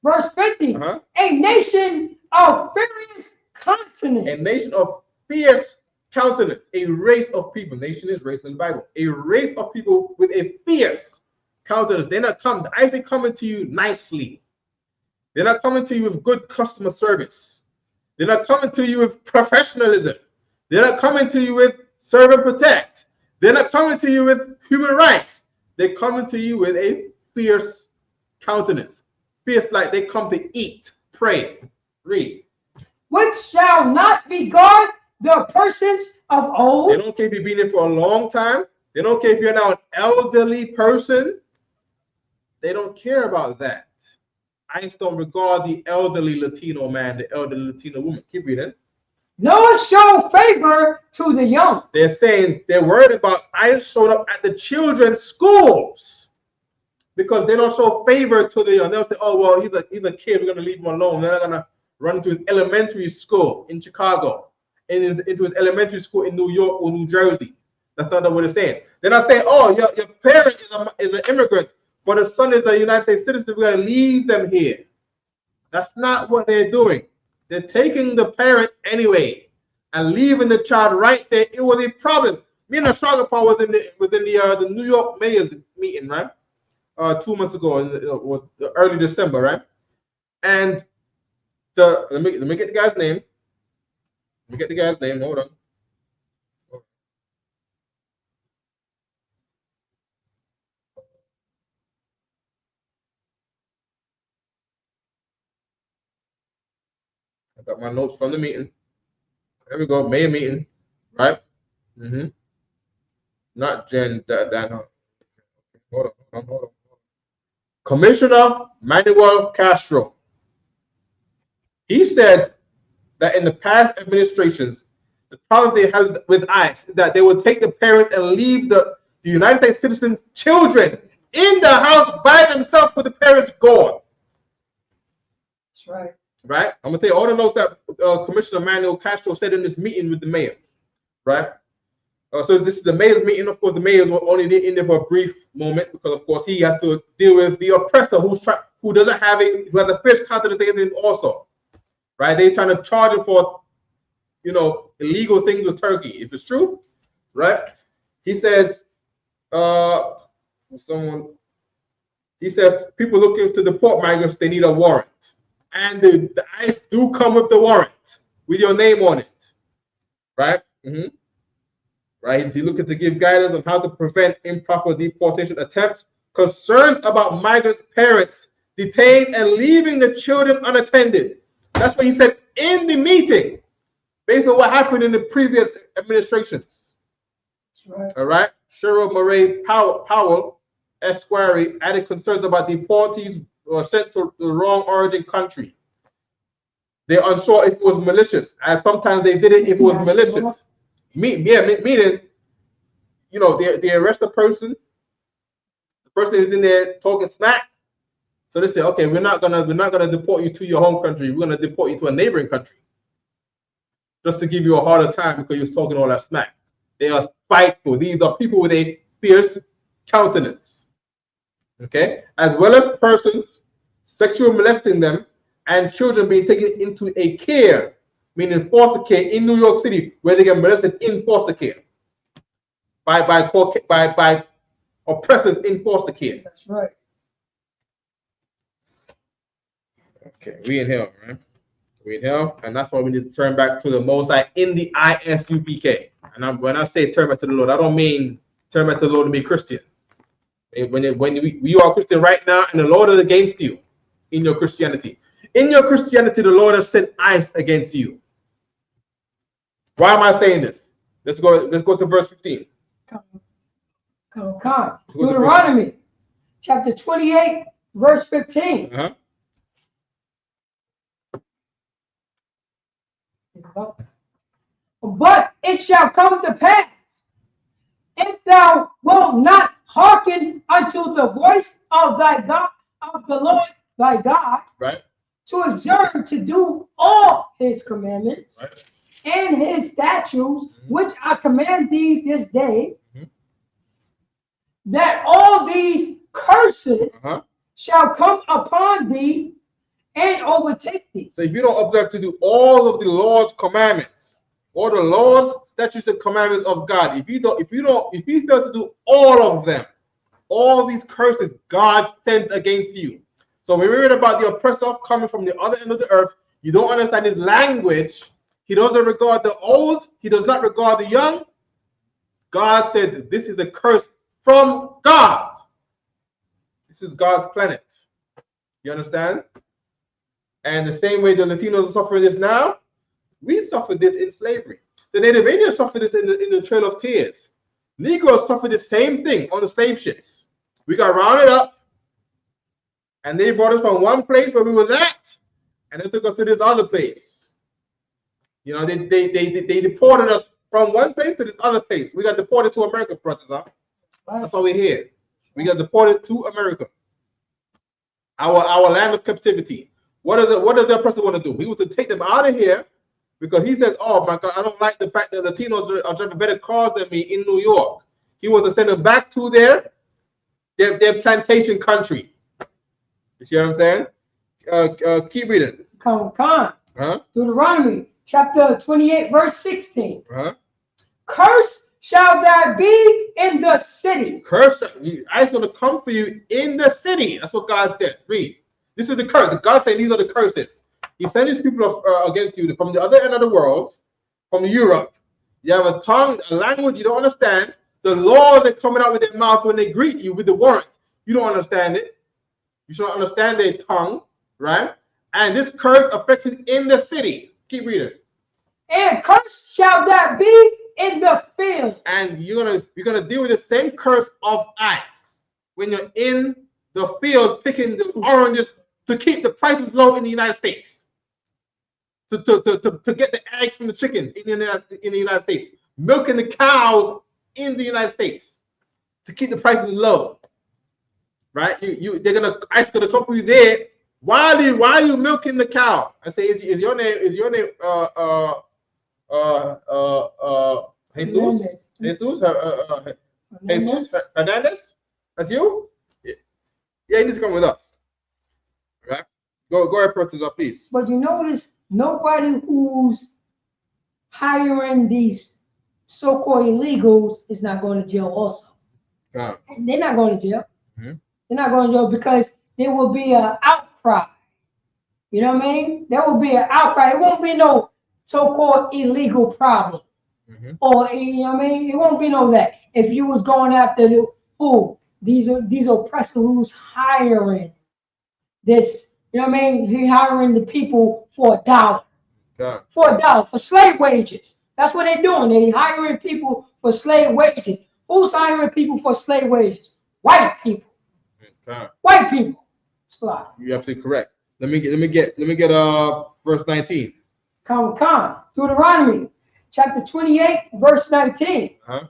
Verse 50. A nation of furious countenance. A nation of fierce countenance. A race of people. Nation is race in the Bible. A race of people with a fierce countenance. They're not coming. I say coming to you nicely. They're not coming to you with good customer service. They're not coming to you with professionalism. They're not coming to you with serve and protect. They're not coming to you with human rights. They're coming to you with a fierce countenance. Fierce like they come to eat, pray, read. Which shall not regard the persons of They old. don't care if you've been there for a long time. They don't care if you're now an elderly person. They don't care about that. ICE don't regard the elderly Latino man, the elderly Latino woman. Keep reading. Nor show favor to the young. They're saying they're worried about ICE showing up at the children's schools because they don't show favor to the young. They'll say, oh, well, he's a kid. We're going to leave him alone. They're not going to run into his elementary school in Chicago and into his elementary school in New York or New Jersey. That's not what they're saying. They're not saying, oh, your parent is an immigrant, but his son is a United States citizen. We're going to leave them here. That's not what they're doing. They're taking the parent anyway and leaving the child right there. It was a problem. Me and Ashaga was in the New York mayor's meeting, right? 2 months ago, in early December, right? And let me get the guy's name. Let me get the guy's name. Hold on. I got my notes from the meeting. There we go, mayor meeting, right? Not Jen. Hold on. Commissioner Manuel Castro. He said that in the past administrations, the problem they had with ICE is that they would take the parents and leave the United States citizen children in the house by themselves with the parents gone. That's right. Right? I'm going to tell you all the notes that Commissioner Manuel Castro said in this meeting with the mayor. Right? So this is the mayor's meeting. Of course, the mayor is only in there for a brief moment because, of course, he has to deal with the oppressor who has a fierce countenance against him also. Right? They're trying to charge him for, illegal things with Turkey. If it's true, right? He says, people looking to deport migrants, they need a warrant. And the ICE do come with the warrant with your name on it, right? Right. He's looking to give guidance on how to prevent improper deportation attempts, concerns about migrants' parents detained and leaving the children unattended. That's what he said in the meeting, based on what happened in the previous administrations. That's right. All right. Cheryl Murray Powell, Esquire, added concerns about deportees or sent to the wrong origin country. They're unsure if it was malicious, and sometimes they did it if it was malicious. Meaning, they arrest a person. The person is in there talking smack, so they say, okay, we're not gonna deport you to your home country. We're gonna deport you to a neighboring country, just to give you a harder time because you're talking all that smack. They are spiteful. These are people with a fierce countenance. Okay, as well as persons sexually molesting them and children being taken into a care, meaning foster care in New York City, where they get molested in foster care by oppressors in foster care. That's right. Okay, we in hell, right? We in hell, and that's why we need to turn back to the Most High in the ISUPK. And when I say turn back to the Lord, I don't mean turn back to the Lord and be Christian. When you are Christian right now, and the Lord is against you in your Christianity. In your Christianity, the Lord has sent ICE against you. Why am I saying this? Let's go to verse 15. Come. Deuteronomy chapter 28, verse 15. But it shall come to pass, if thou wilt not hearken unto the voice of thy God, of the Lord thy God, right, to observe to do all his commandments, right, and his statutes, which I command thee this day, that all these curses shall come upon thee and overtake thee. So if you don't observe to do all of the Lord's commandments, or the Lord's statutes and commandments of God, if you fail to do all of them, all these curses God sends against you. So when we read about the oppressor coming from the other end of the earth, you don't understand his language, He doesn't regard the old. He does not regard the young. God said this is a curse from God. This is God's planet. You understand? And the same way the Latinos are suffering this now, we suffered this in slavery. The Native Indians suffered this in the Trail of Tears. Negroes suffered the same thing on the slave ships. We got rounded up, and they brought us from one place where we was at, and they took us to this other place. You know, they deported us from one place to this other place. We got deported to America, brothers. Huh? That's why we're here. We got deported to America, our land of captivity. What does that person want to do? He was to take them out of here because he says, "Oh my God, I don't like the fact that Latinos are driving better cars than me in New York." He was to send them back to their plantation country. You see what I'm saying? Keep reading. Con. Huh? Deuteronomy chapter 28, verse 16. Huh? Cursed shall thou be in the city. Curse, it's going to come for you in the city. That's what God said. Read. This is the curse. God saying these are the curses. He sent these people against you from the other end of the world, from Europe. You have a tongue, a language you don't understand. The laws that coming out with their mouth when they greet you with the warrant. You don't understand it. You should understand their tongue, right? And this curse affects it in the city. Keep reading. And cursed shall that be in the field. And you're gonna deal with the same curse of ice when you're in the field picking the oranges to keep the prices low in the United States. To get the eggs from the chickens in the United States, milking the cows in the United States to keep the prices low. Right? Ice gonna come for you there while you milking the cow. I say, is your name Jesus? Jesus Hernandez? That's you? Yeah, he needs to come with us. Right? Go ahead, Professor, please. But you notice nobody who's hiring these so-called illegals is not going to jail also. Yeah. They're not going to jail. Mm-hmm. They're not going to jail because there will be an outcry. You know what I mean? There will be an outcry. It won't be no so-called illegal problem. Mm-hmm. Or, you know what I mean? It won't be no that. If you was going after these oppressors who's hiring this, you know what I mean? He hiring the people for $1. Yeah. For $1, for slave wages. That's what they're doing. They're hiring people for slave wages. Who's hiring people for slave wages? White people. Okay. White people. You're absolutely correct. Let me get verse 19. Con. Deuteronomy chapter 28, verse 19. Uh-huh.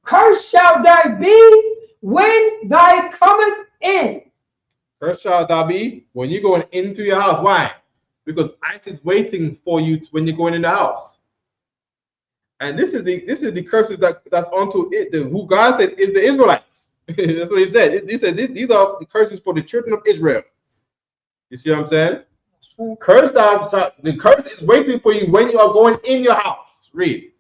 Cursed shall thou be when thou cometh in. Cursed shall thou be when you're going into your house. Why? Because ICE is waiting for you when you're going in the house. And this is the curses that's onto it. Who God said is the Israelites. That's what he said. He said these are the curses for the children of Israel. You see what I'm saying? The curse is waiting for you when you are going in your house. Read.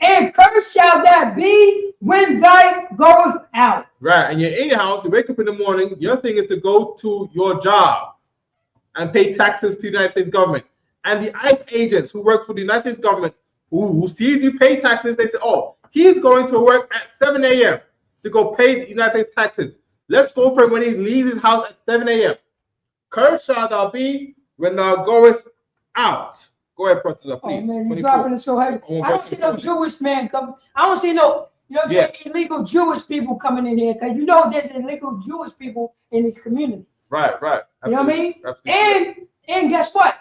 And cursed shall that be when thou goeth out. Right, and you're in your house, you wake up in the morning, your thing is to go to your job and pay taxes to the United States government. And the ICE agents who work for the United States government, who sees you pay taxes, they say, oh, he's going to work at 7 a.m. to go pay the United States taxes. Let's go for him when he leaves his house at 7 a.m. Cursed shall thou be when thou goest out. Go ahead, Professor, please. Oh man, you're dropping it so heavy. I don't see no Jewish man come. I don't see no, illegal Jewish people coming in here, because there's illegal Jewish people in these communities. Right. Absolutely. You know what I mean? Absolutely. And guess what?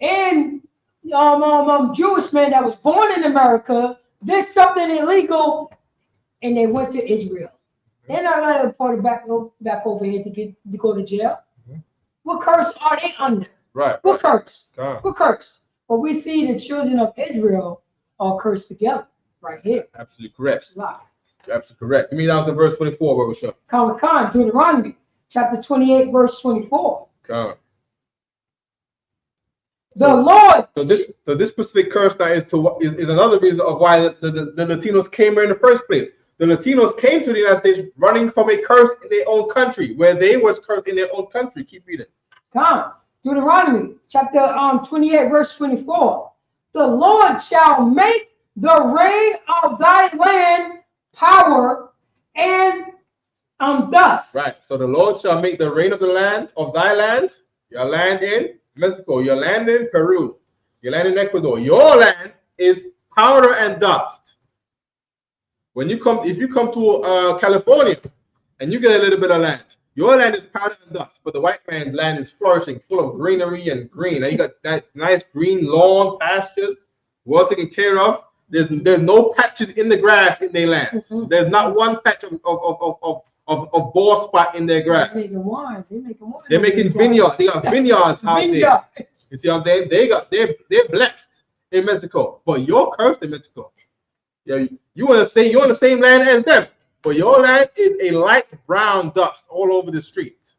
And Jewish man that was born in America did something illegal, and they went to Israel. They're not gonna report it back over here to go to jail. Mm-hmm. What curse are they under? Right. What curse? God. What curse? But we see the children of Israel are cursed together right here. Absolutely correct. Absolutely correct. Give me down to verse 24, where we show. Con, Deuteronomy chapter 28, verse 24. Con. The Lord. So this specific curse now is another reason of why the Latinos came here in the first place. The Latinos came to the United States running from a curse in their own country, where they was cursed in their own country. Keep reading. Con. Deuteronomy chapter 28, verse 24. The Lord shall make the rain of thy land power and dust. Right. So the Lord shall make the rain of the land of thy land, your land in Mexico, your land in Peru, your land in Ecuador. Your land is powder and dust. When you come, if you come to California and you get a little bit of land, your land is powder and dust, but the white man's land is flourishing, full of greenery and green. And you got that nice green lawn, pastures, well taken care of. There's no patches in the grass in their land. There's not one patch of ball spot in their grass. They're making wine. They're making wine. They're making vineyards. They got vineyards out there. You see what I'm saying? They're blessed in Mexico, but you're cursed in Mexico. Yeah, you're on the same land as them, but your land is a light brown dust all over the streets.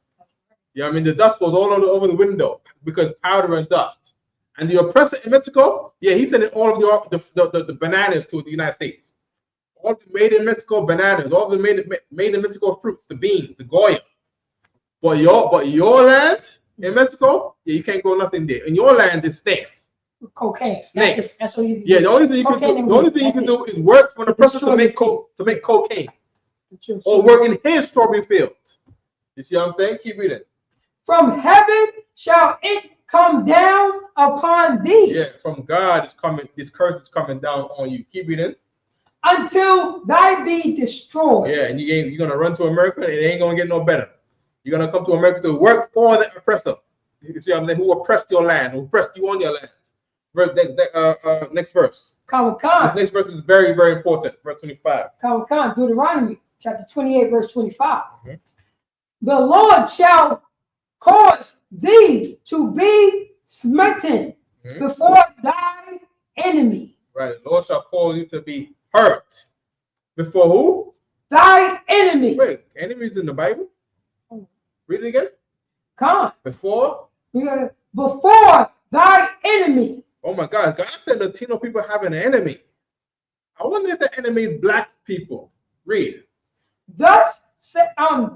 Yeah, I mean the dust goes all over the window because powder and dust. And the oppressor in Mexico, yeah, he's sending all of the bananas to the United States. All the made in Mexico bananas, all the made in Mexico fruits, the beans, the Goya. But your land in Mexico, yeah, you can't grow nothing there. In your land, is snakes. Cocaine. Snakes. That's what you do. Yeah, the only thing you can do is work for the person to make cocaine. Or work in his strawberry field. You see what I'm saying? Keep reading. From heaven shall it come down upon thee. Yeah, from God is coming. This curse is coming down on you. Keep reading. Until thy be destroyed. Yeah, and you're gonna run to America, and it ain't gonna get no better. You're gonna come to America to work for the oppressor. You see what I'm saying? Who oppressed your land? Who oppressed you on your land? Next verse. This next verse is very, very important. Verse 25. Deuteronomy chapter 28, verse 25. The Lord shall cause thee to be smitten before thy enemy. Right. The Lord shall cause you to be hurt. Before who? Thy enemy. Wait, enemies in the Bible? Read it again. Before thy enemy. Oh my God, God said Latino people have an enemy. I wonder if the enemy is black people. Read. Thus, thou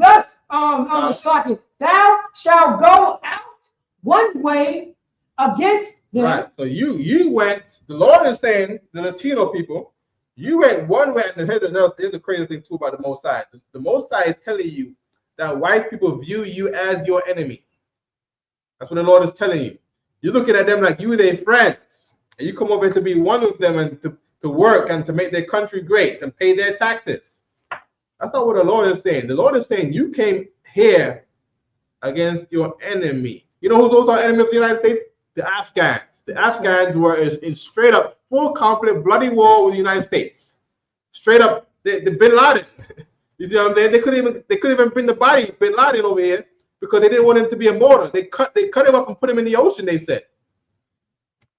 shalt go out one way against them. Right. So you went, the Lord is saying, the Latino people, you went one way, and here's a crazy thing too about the Most High. The Most High is telling you that white people view you as your enemy. That's what the Lord is telling you. You're looking at them like you their friends, and you come over to be one with them and to work and to make their country great and pay their taxes. That's not what the Lord is saying. The Lord is saying you came here against your enemy. You know who those are enemies of the United States? The Afghans. The Afghans were in straight up full conflict, bloody war with the United States. Straight up, the Bin Laden. You see what I'm saying? They couldn't even bring the body Bin Laden over here because they didn't want him to be a martyr. They cut him up and put him in the ocean, they said.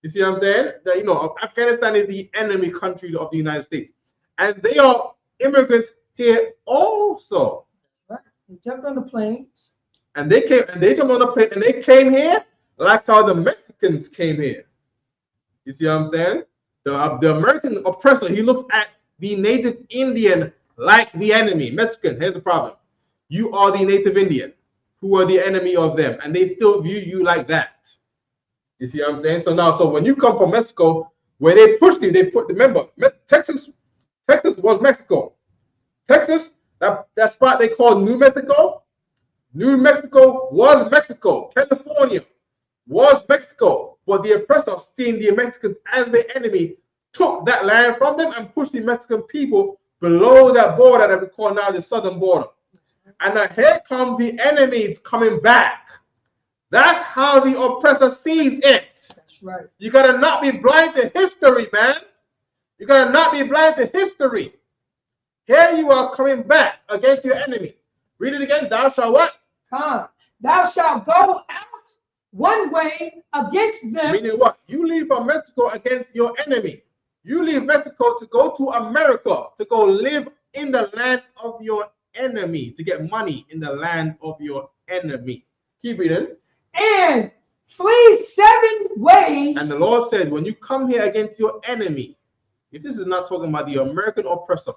You see what I'm saying? That, Afghanistan is the enemy country of the United States. And they are immigrants here also. Right. They jumped on the planes. And they jumped on the plane and they came here like how the Mexicans came here. You see what I'm saying? The American oppressor, he looks at the native Indian like the enemy. Mexican, here's the problem. You are the native Indian who are the enemy of them, and they still view you like that. You see what I'm saying? So when you come from Mexico, where they pushed you, remember, Texas was Mexico. Texas, that spot they called New Mexico was Mexico. California was Mexico. But the oppressor, seeing the Mexicans as their enemy, took that land from them and pushed the Mexican people below that border that we call now the southern border. And now here comes the enemies coming back. That's how the oppressor sees it. That's right. You gotta not be blind to history, man. You gotta not be blind to history. Here you are coming back against your enemy. Read it again. Thou shalt what? Thou shalt go out one way against them. Meaning what? You leave from Mexico against your enemy. You leave Mexico to go to America, to go live in the land of your enemy, to get money in the land of your enemy. Keep reading. And flee 7 ways. And the Lord said, when you come here against your enemy, if this is not talking about the American oppressor,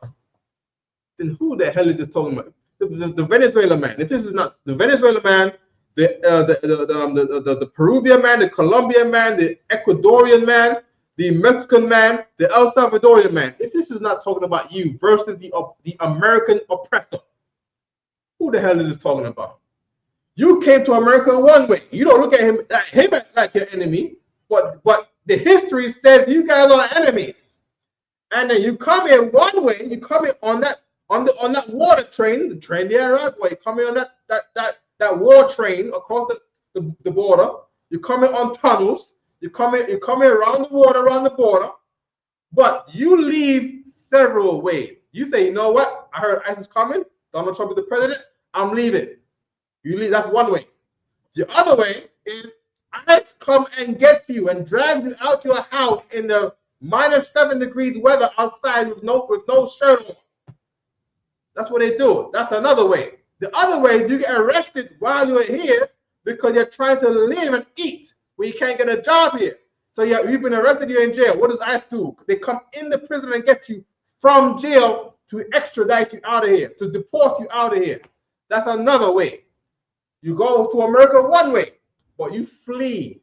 then who the hell is this talking about? The Venezuelan man. If this is not the Venezuelan man, the Peruvian man, the Colombian man, the Ecuadorian man, the Mexican man, the El Salvadorian man, if this is not talking about you versus the American oppressor, who the hell is this talking about? You came to America one way. You don't look at him like your enemy, but the history says you guys are enemies. And then you come here one way. You come here on that water train, the train the Arab way. You come here on that war train across the border. You come here on tunnels. You come here around the water, around the border. But you leave several ways. You say, you know what? I heard ISIS coming. Donald Trump is the president. I'm leaving. You leave. That's one way. The other way is ISIS come and gets you and drags you out to your house in the -7 degrees weather outside with no shirt on. That's what they do. That's another way. The other way is you get arrested while you're here because you're trying to live and eat when you can't get a job here. So you've been arrested, you're in jail. What does ICE do? They come in the prison and get you from jail to extradite you out of here, to deport you out of here. That's another way. You go to America one way, but you flee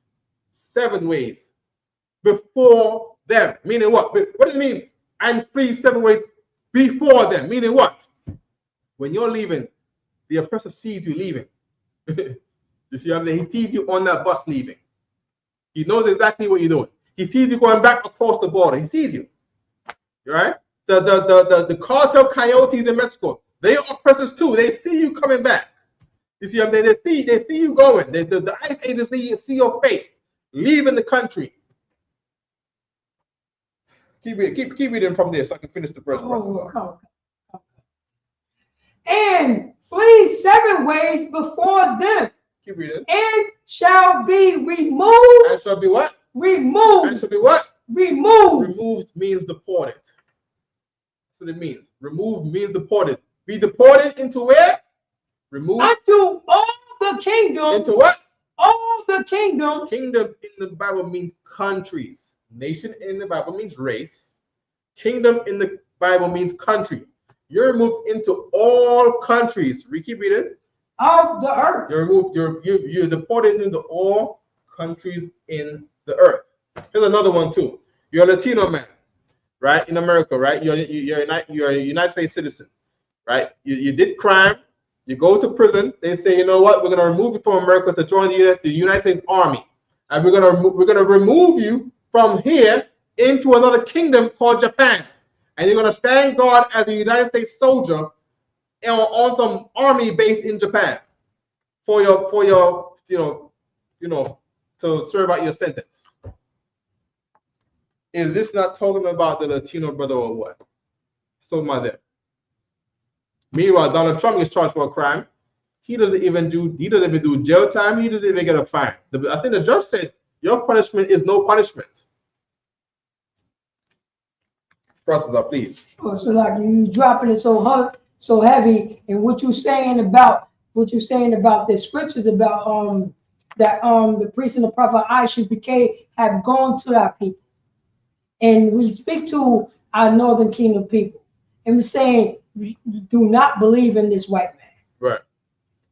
7 ways before them. Meaning what? What do you mean? And flee 7 ways before them. Meaning what? When you're leaving, the oppressor sees you leaving. You see what I'm saying? He sees you on that bus leaving. He knows exactly what you're doing. He sees you going back across the border. He sees you. Right? The cartel coyotes in Mexico, they are oppressors too. They see you coming back. You see what I'm saying? They see you going. The ICE agency see your face leaving the country. Keep reading from there so I can finish the verse. And flee 7 ways before them. Keep reading. And shall be removed. And shall be what? Removed. And shall be what? Removed. Removed means deported. That's what it means. Removed means deported. Be deported into where? Removed. Unto all the kingdoms. Into what? All the kingdoms. Kingdom in the Bible means countries. Nation in the Bible means race. Kingdom in the Bible means country. You're moved into all countries. We keep reading. Of the earth. You're deported into all countries in the earth. Here's another one too. You're a Latino man, right? In America, right? You're a United States citizen, right? You did crime. You go to prison. They say, you know what? We're gonna remove you from America to join the United States Army, and we're gonna remove you from here into another kingdom called Japan, and you're gonna stand guard as a United States soldier on some army base in Japan for your to serve out your sentence. Is this not talking about the Latino brother or what? So mother. Meanwhile, Donald Trump is charged for a crime. He doesn't even do jail time. He doesn't even get a fine. I think the judge said your punishment is no punishment. Brothers up, please. Oh, so like you dropping it so heavy, and what you saying about the scriptures about the priest and the prophet Isupk have gone to our people, and we speak to our northern kingdom people, and we're saying we do not believe in this white man. Right.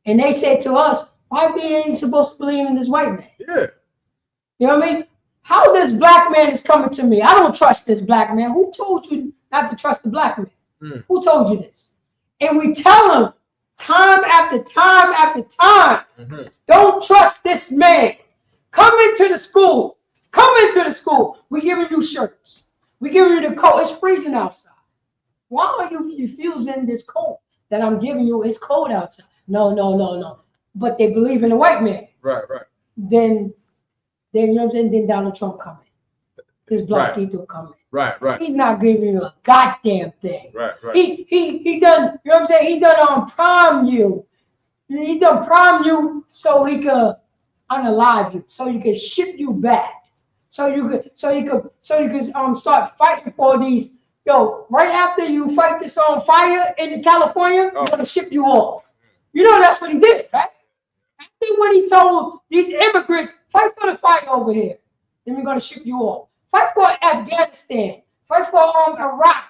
And they said to us, why we ain't supposed to believe in this white man? Yeah. You know what I mean? How this black man is coming to me? I don't trust this black man. Who told you not to trust the black man? Who told you this? And we tell them time after time after time, don't trust this man. Come into the school. Come into the school. We're giving you shirts. We're giving you the coat. It's freezing outside. Why are you refusing this coat that I'm giving you? It's cold outside. No. But they believe in the white man. Right. Then you know what I'm saying? Then Donald Trump coming. This black people coming. Right. He's not giving you a goddamn thing. Right. He done, you know what I'm saying? He done prime you. He done prime you so he could unalive you, so you can ship you back. So you could start fighting for these. Yo, right after you fight this on fire in California, we're gonna ship you off. You know that's what he did, right? After what he told these immigrants, fight for the fight over here. Then we're gonna ship you off. Fight for Afghanistan. Fight for Iraq.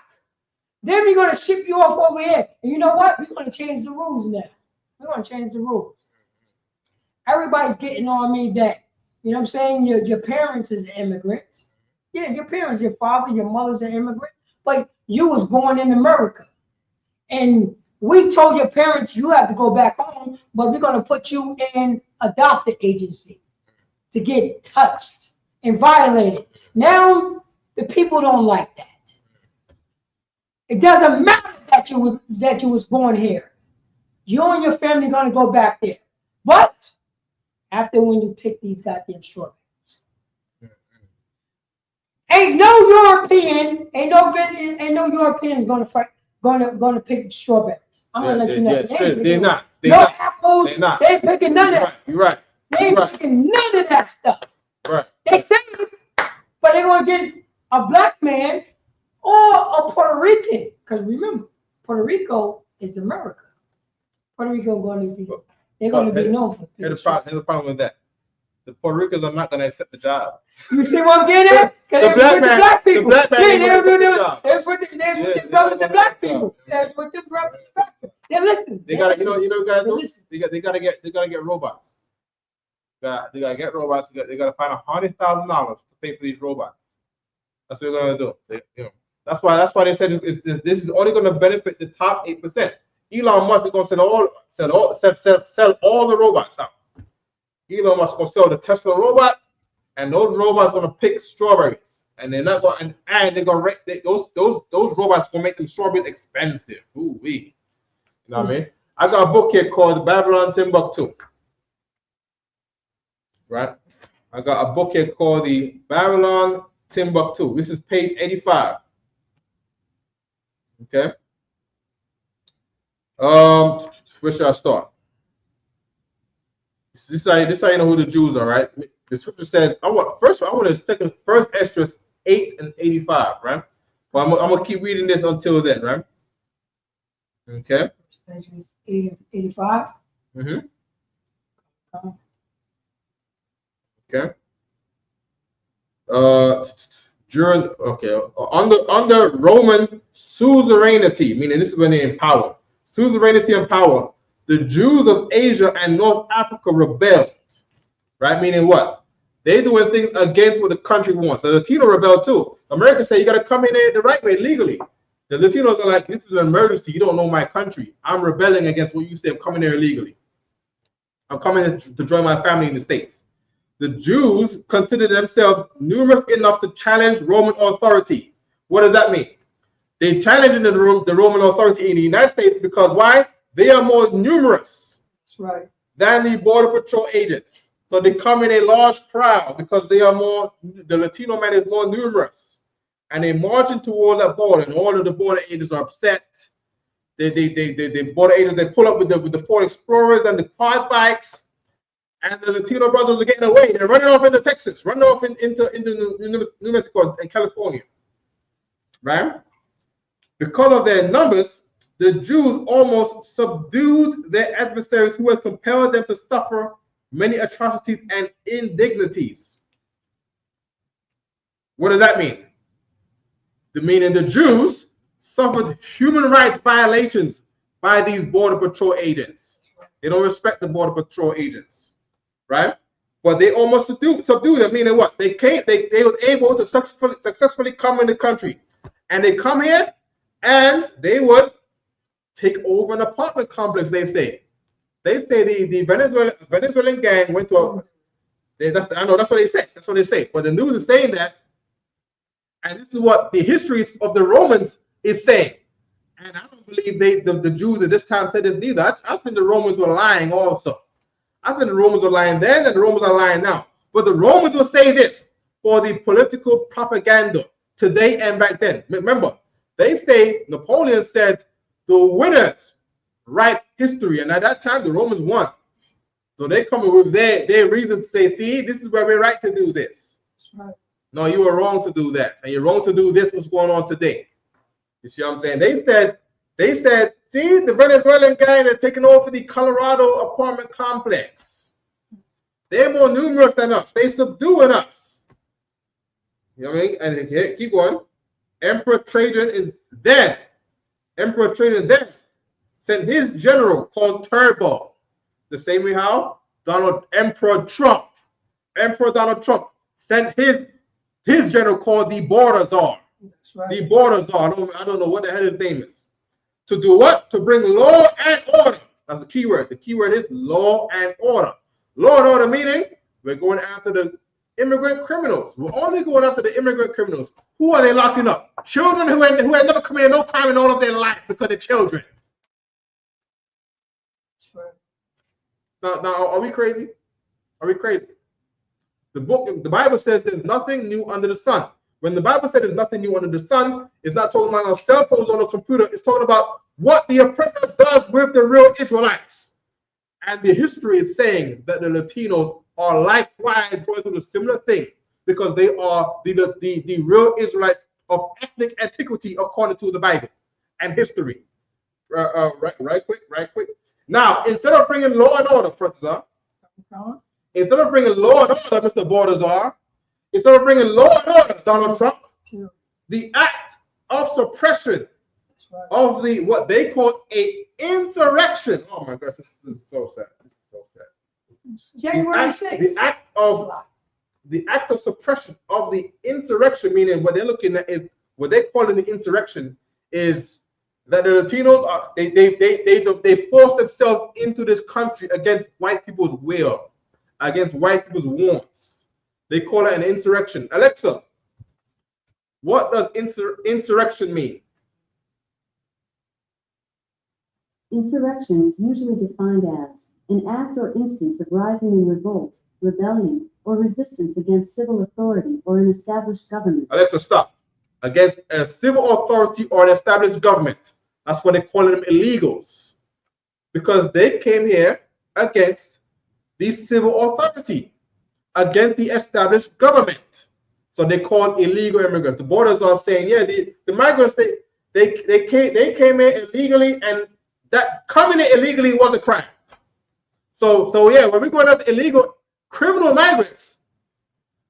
Then we're gonna ship you off over here. And you know what? We're gonna change the rules now. We're gonna change the rules. Everybody's getting on me that, you know what I'm saying, your parents is immigrants. Yeah, your parents, your father, your mother's an immigrant, but you was born in America. And we told your parents you have to go back home, but we're going to put you in adopted agency to get touched and violated. Now the people don't like that. It doesn't matter that you was born here. You and your family going to go back there. But after when you pick these goddamn strawberries. Ain't no European gonna pick strawberries. I'm gonna let you know. They're not. No apples. They ain't picking none of that. You're right. They ain't picking none of that stuff. Right. They say it, but they're gonna get a black man or a Puerto Rican. Because remember, Puerto Rico is America. Puerto Rico they're gonna be known for. Here's the problem with that. The Puerto Ricans are not gonna accept the job. You see what I'm getting at? The black man. People. That's what the brothers, the black people. That's what the brothers, the black people. They're listening. They gotta, you know, what gotta do? They gotta get robots. They gotta get robots. They gotta find $100,000 to pay for these robots. That's what they're gonna do. That's why they said this is only gonna benefit the top 8%. Elon Musk is gonna sell all the robots out. Elon Musk gonna sell the Tesla robot, and those robots gonna pick strawberries, and they're not going and they're gonna rate those robots gonna make them strawberries expensive. Ooh wee, you know what I mean? I got a book here called Babylon Timbuktu. Right? I got a book here called the Babylon Timbuktu. This is page 85. Okay. Where should I start? This is how you know who the Jews are, right? The scripture says, I want to first Esdras 8 and 85, right? But I'm gonna keep reading this until then, right? Okay. Esdras 8 and 85. Okay. Under Roman suzerainty, meaning this is when they're in power. Suzerainty and power. The Jews of Asia and North Africa rebelled, right? Meaning what? They doing things against what the country wants. The Latino rebelled too. America say you got to come in there the right way, legally. The Latinos are like, this is an emergency. You don't know my country. I'm rebelling against what you say. I'm coming there illegally. I'm coming to join my family in the States. The Jews consider themselves numerous enough to challenge Roman authority. What does that mean? They challenge the Roman authority in the United States because why? They are more numerous than the Border Patrol agents. So they come in a large crowd because they are more, the Latino man is more numerous. And they marching towards that border, and all of the border agents are upset. The border agents, they pull up with the Ford Explorers and the quad bikes, and the Latino brothers are getting away. They're running off into Texas, running off into New Mexico and California. Right? Because of their numbers, the Jews almost subdued their adversaries who had compelled them to suffer many atrocities and indignities. What does that mean? Meaning the Jews suffered human rights violations by these Border Patrol agents. They don't respect the Border Patrol agents, right? But they almost subdued them, meaning what? They were able to successfully come in the country. And they come here and they would take over an apartment complex, they say. They say the Venezuelan gang went to I know that's what they say. That's what they say. But the news is saying that, and this is what the history of the Romans is saying. And I don't believe the Jews at this time said this neither. I think the Romans were lying also. I think the Romans were lying then and the Romans are lying now. But the Romans will say this for the political propaganda today and back then. Remember, they say Napoleon said the winners write history. And at that time, the Romans won. So they come with their reason to say, see, this is where we're right to do this. Right. No, you were wrong to do that. And you're wrong to do this, what's going on today. You see what I'm saying? They said, see, the Venezuelan gang, they're taking over the Colorado apartment complex. They're more numerous than us. They're subduing us. You know what I mean? And here, keep going. Emperor Trajan is dead. Emperor Trajan then sent his general called Turbo. The same way how Emperor Donald Trump sent his his general called the border czar. That's right. The border czar. I don't know what the hell his name is. To do what? To bring law and order. That's the key word. The key word is law and order. Law and order meaning we're going after the immigrant criminals. We're only going after the immigrant criminals. Who are they locking up? Children who had never committed no crime in all of their life because they're children. That's right. Now, are we crazy? Are we crazy? The Bible says there's nothing new under the sun. When the Bible says there's nothing new under the sun, it's not talking about our cell phones on the computer. It's talking about what the oppressor does with the real Israelites. And the history is saying that the Latinos are likewise going through the similar thing because they are the real Israelites of ethnic antiquity according to the Bible and history. Right quick. Now, instead of bringing law and order, Professor, instead of bringing law and order, Mr. Bordazar, instead of bringing law and order, Donald Trump, the act of suppression of the what they call a insurrection. Oh my gosh, this is so sad. This is so sad. January 6th. The act of suppression of the insurrection, meaning what they're looking at is what they call in the insurrection is that the Latinos are they force themselves into this country against white people's will, against white people's wants. They call it an insurrection. Alexa, what does insurrection mean? Insurrection is usually defined as an act or instance of rising in revolt, rebellion, or resistance against civil authority or an established government. Alexa, stop. Against a civil authority or an established government. That's why they call them illegals. Because they came here against the civil authority, against the established government. So they call illegal immigrants. The borders are saying, yeah, the migrants, they came here illegally, and that coming in illegally was a crime. So yeah, when we're going after illegal criminal migrants,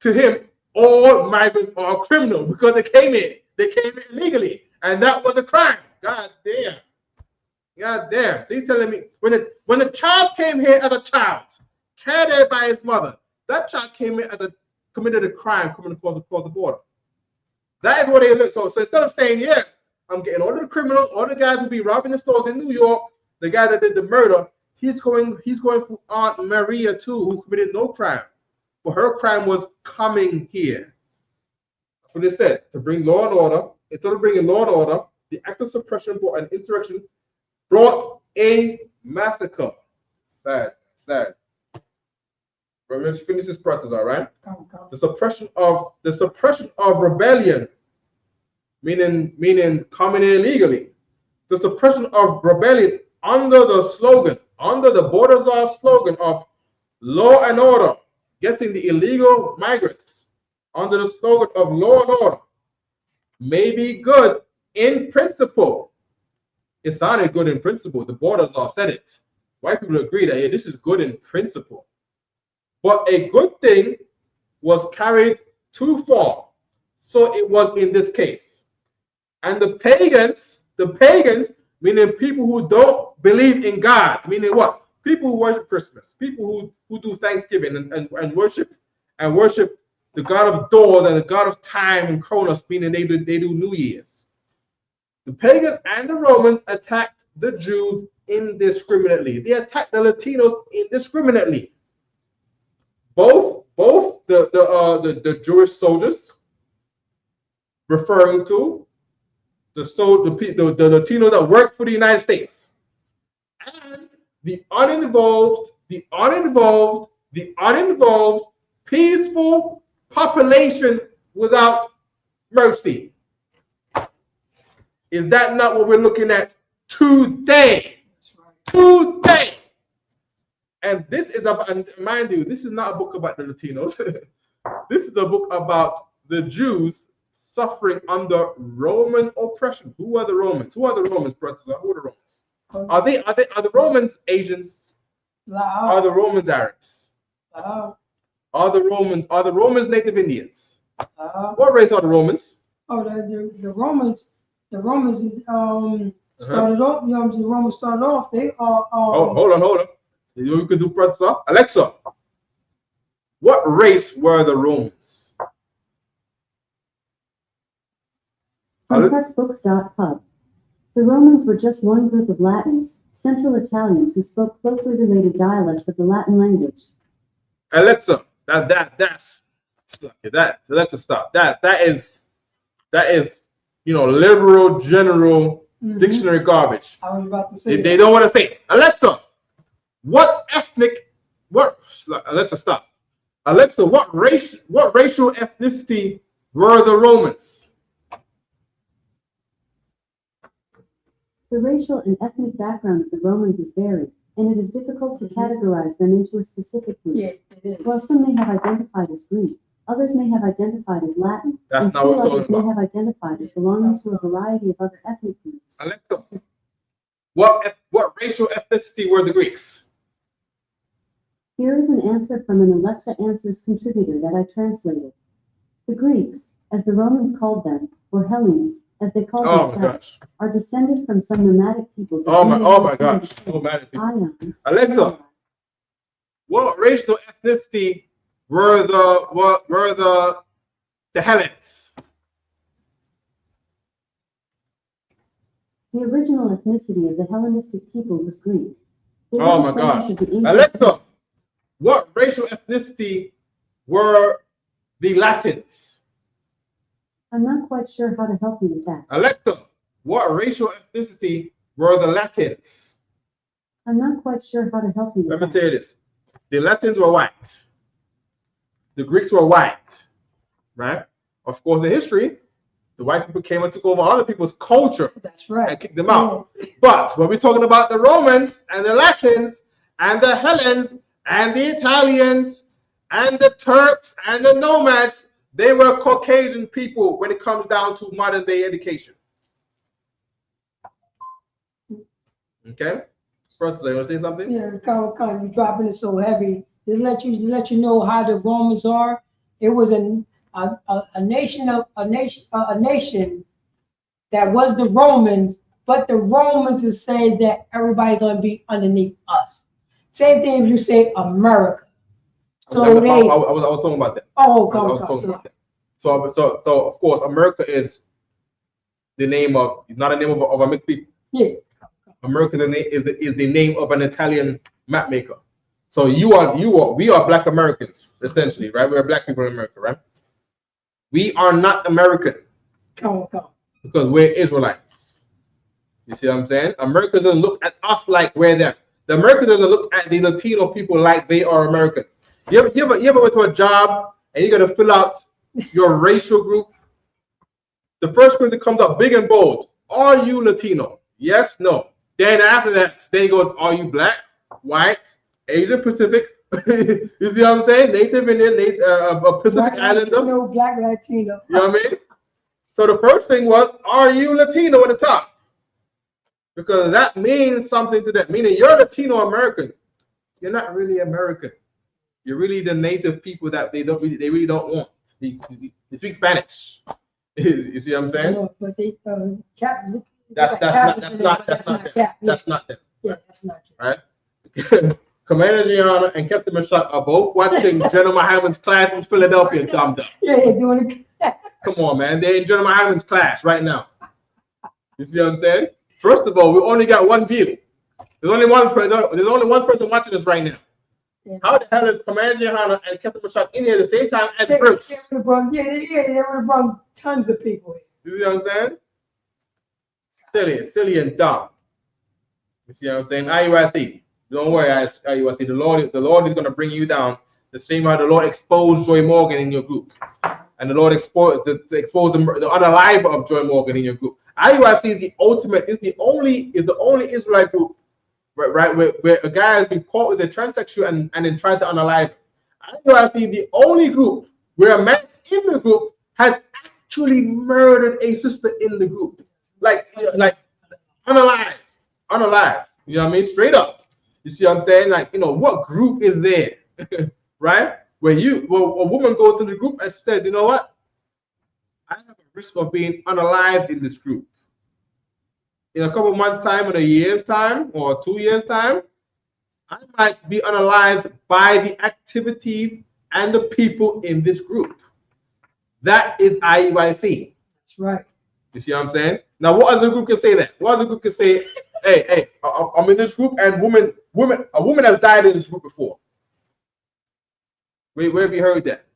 to him, all migrants are criminal because they came in illegally, and that was a crime. God damn. So he's telling me when the child came here as a child, carried by his mother, that child came in as committed a crime coming across the border. That is what they look. So instead of saying, yeah, I'm getting all the criminals, all the guys who be robbing the stores in New York, the guy that did the murder, he's going for Aunt Maria too, who committed no crime. But her crime was coming here. That's what they said. To bring law and order, instead of bringing law and order, the act of suppression brought an insurrection, brought a massacre. Sad. Let's finish this practice, all right? The suppression of rebellion, meaning coming in illegally. The suppression of rebellion under the border czar slogan of law and order, getting the illegal migrants under the slogan of law and order may be good in principle. It sounded good in principle. The border czar said it. White people agree that, hey, this is good in principle. But a good thing was carried too far. So it was in this case. And the pagans, meaning people who don't believe in God, meaning what? People who worship Christmas, people who do Thanksgiving and worship the God of doors and the God of time and Kronos, meaning they do New Year's. The pagans and the Romans attacked the Jews indiscriminately. They attacked the Latinos indiscriminately. Both the Jewish soldiers, referring to the Latinos that worked for the United States, and the uninvolved, peaceful population without mercy. Is that not what we're looking at today? Today. And this is about, and mind you, this is not a book about the Latinos. This is a book about the Jews suffering under Roman oppression. Who are the Romans? Who are the Romans, brothers? Who are the Romans? Are the Romans Asians? No. Are the Romans Arabs? No. Are the Romans Native Indians? No. What race are the Romans? Oh, the Romans started off. You know, the Romans started off. They are. Hold on. You can do brother. Alexa, what race were the Romans? From pressbooks.pub. The Romans were just one group of Latins, Central Italians who spoke closely related dialects of the Latin language. Alexa, that's Alexa, stop. That is liberal general dictionary garbage. I was about to say They don't want to say. Alexa, Alexa, stop. Alexa, what racial ethnicity were the Romans? The racial and ethnic background of the Romans is varied, and it is difficult to categorize them into a specific group. Yeah, it is. While some may have identified as Greek, others may have identified as Latin, That's and not what still we're others talking may about. have identified as belonging to a variety of other ethnic groups. Alexa, what racial ethnicity were the Greeks? Here is an answer from an Alexa Answers contributor that I translated. The Greeks, as the Romans called them, or Hellenes, as they called Oh my themselves, gosh. are descended from some nomadic peoples of Oh my Indo-European gosh. descent, Nomadic people. Ions, Alexa, what racial ethnicity were the Hellenes? The original ethnicity of the Hellenistic people was Greek. They were Oh my descendants gosh. of the ancient Alexa, what racial ethnicity were the Latins? I'm not quite sure how to help you with that. Alexa, what racial ethnicity were the Latins? I'm not quite sure how to help you with Let me that. tell you this. The Latins were white. The Greeks were white, right? Of course, in history, the white people came and took over other people's culture That's right. and kicked them out. But when we're talking about the Romans and the Latins and the Hellenes and the Italians and the Turks and the nomads, they were Caucasian people when it comes down to modern day education. Okay? First, you want to say something? Yeah, kind of, you dropping it so heavy. Just let you know how the Romans are. It was a nation that was the Romans, but the Romans is saying that everybody's gonna be underneath us. Same thing if you say America. So I was talking about that. I was talking about that. So of course, America is the name of, not a name of a mixed people. Yeah. America is the name of an Italian map maker. So we are Black Americans essentially, right? We're Black people in America, right? We are not American Come on. because we're Israelites. You see what I'm saying? America doesn't look at us like we're them. The America doesn't look at the Latino people like they are American. You ever went to a job and you got to fill out your racial group? The first question that comes up big and bold: are you Latino? Yes, no. Then after that, then goes: are you Black, White, Asian Pacific? You see what I'm saying? Native Indian, Pacific Islander. No, Black Latino. You know what I mean? So the first thing was: are you Latino at the top? Because that means something to them. Meaning you're Latino American. You're not really American. You're really the native people that they really don't want. They speak Spanish. You see what I'm saying? No, but they That's not them. That's not them. Yeah, that's not true. Right? Commander Gianna and Captain Mashak are both watching General Muhammad's class in Philadelphia, dumb. Yeah, doing it. Come on, man. They're in General Muhammad's class right now. You see what I'm saying? First of all, we only got one view. There's only one person watching us right now. Yeah. How the hell is Commander Gianna and Captain Mashak in here at the same time as Bruce? They would have brought tons of people in. You see what I'm saying? Silly and dumb. You see what I'm saying? IUIC. Don't worry, IUIC. The Lord is going to bring you down the same way the Lord exposed Joy Morgan in your group. And the Lord exposed the unalive of Joy Morgan in your group. IUIC is the ultimate, is the only Israelite group, right, where a guy has been caught with a transsexual and then tried to unalive him. IUIC is the only group where a man in the group has actually murdered a sister in the group. Like unalive. You know what I mean? Straight up. You see what I'm saying? Like, what group is there? Right? Where a woman goes to the group and says, you know what? I have a risk of being unalived in this group. In a couple months' time, in a year's time, or 2 years' time, I might be unalived by the activities and the people in this group. That is IUIC. That's right. You see what I'm saying? Now, what other group can say that? What other group can say, hey, I'm in this group, and a woman has died in this group before? Where have you heard that?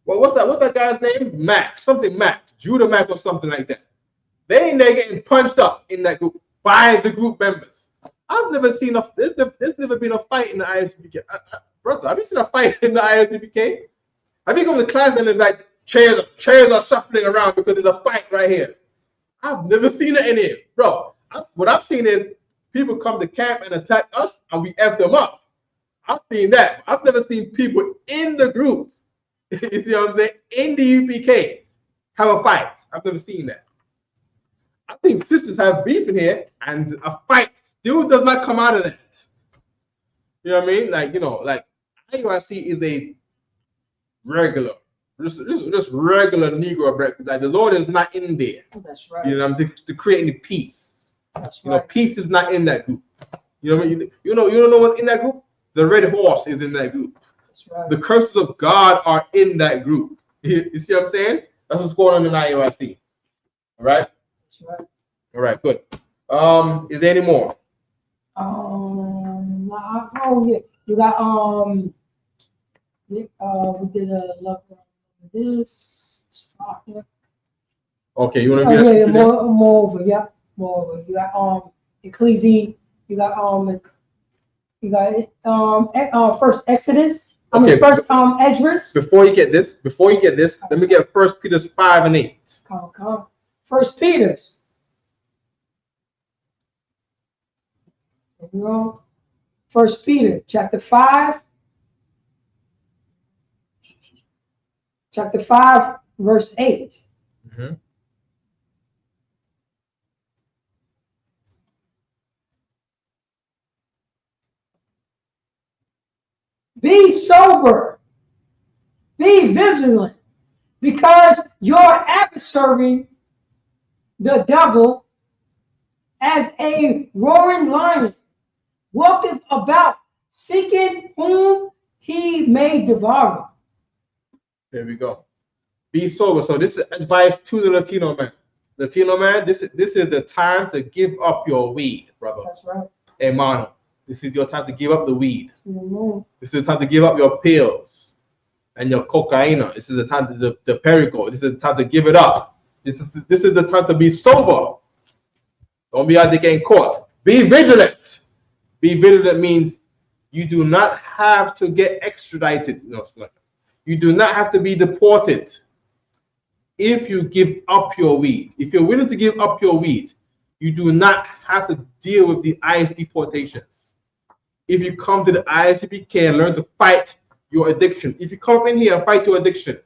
Well, what's that guy's name? Mac, something Mac, Judah Mac or something like that. They ain't there getting punched up in that group by the group members. I've never seen there's never been a fight in the ISUPK. Brother, have you seen a fight in the ISUPK? Have you come to class and it's like chairs are shuffling around because there's a fight right here? I've never seen it in here, bro. What I've seen is people come to camp and attack us and we F them up. I've seen that. I've never seen people in the group, you see what I'm saying, in the UPK have a fight. I've never seen that. I think sisters have beef in here, and a fight still does not come out of that. You know what I mean? Like, like IUIC is a regular, just regular Negro breakfast. Like the Lord is not in there. That's right. You know, to create any peace. That's right. Peace is not in that group. You know what I mean? You don't know what's in that group? The red horse is in that group. That's right. The curses of God are in that group. You see what I'm saying? That's what's going on in IUIC. All right. Right. All right, good. Is there any more? Oh yeah, you got we did a level this. Okay, you want to read that? More over, yeah, more over. You got Ecclesi, you got first Exodus. First Esdras. Before you get this, let me get 1 Peter 5 and 8. Come. 1 Peter. There you go. 1 Peter chapter 5. Chapter 5, verse 8. Mm-hmm. Be sober, be vigilant, because your adversary, the devil, as a roaring lion, walketh about, seeking whom he may devour. There we go. Be sober. So this is advice to the Latino man. Latino man, this is the time to give up your weed, brother. That's right. Hermano, this is your time to give up the weed. Mm-hmm. This is the time to give up your pills and your cocaine. This is the time to the perico. This is the time to give it up. This is the time to be sober. Don't be out there getting caught. Be vigilant. Be vigilant means you do not have to get extradited. No, you do not have to be deported if you give up your weed. If you're willing to give up your weed, you do not have to deal with the ICE deportations. If you come to the ISUPK and learn to fight your addiction, if you come in here and fight your addiction,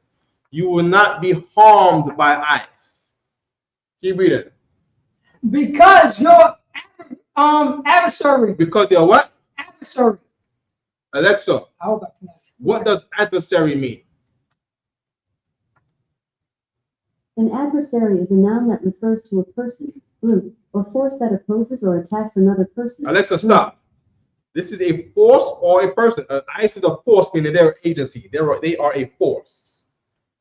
you will not be harmed by ICE. Keep reading. Because your adversary. Because your what? Adversary. Alexa, I hope I pronounce it. What does adversary mean? An adversary is a noun that refers to a person, group, or force that opposes or attacks another person. Alexa, stop. This is a force or a person. ICE is a force, meaning they're an agency. They are a force,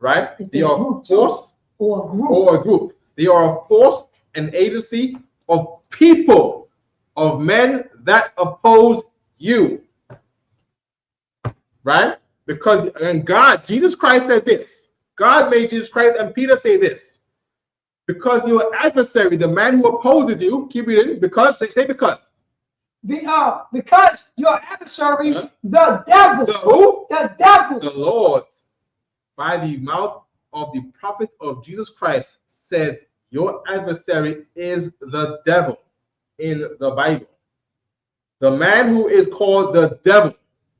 right? They are a force or a group. They are a force, an agency of people, of men that oppose you, right? Because Jesus Christ said this. God made Jesus Christ and Peter say this. Because your adversary, the man who opposes you, keep reading. Because say because. Because your adversary, the devil. The who? The devil. The Lord, by the mouth of the prophet of Jesus Christ, says your adversary is the devil in the Bible. The man who is called the devil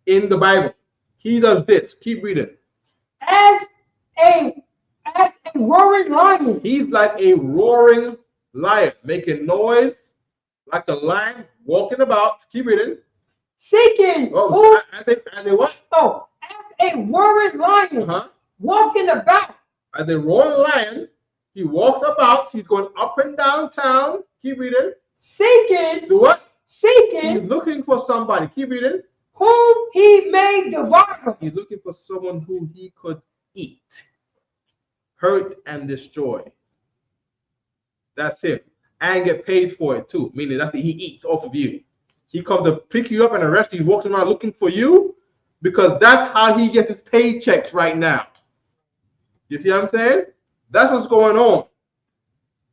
in the Bible, he does this. Keep reading. As a roaring lion. He's like a roaring lion, making noise like a lion walking about. Keep reading. Seeking. Oh, as a what? Oh, as a roaring lion. Walking about. As a roaring lion, he walks about. He's going up and down town. Keep reading. Seeking. Do what? Seeking. He's looking for somebody. Keep reading. Whom he may devour. He's looking for someone who he could eat, hurt, and destroy. That's him. And get paid for it too. Meaning he eats off of you. He comes to pick you up and arrest you. He walks around looking for you because that's how he gets his paychecks right now. You see what I'm saying? That's what's going on.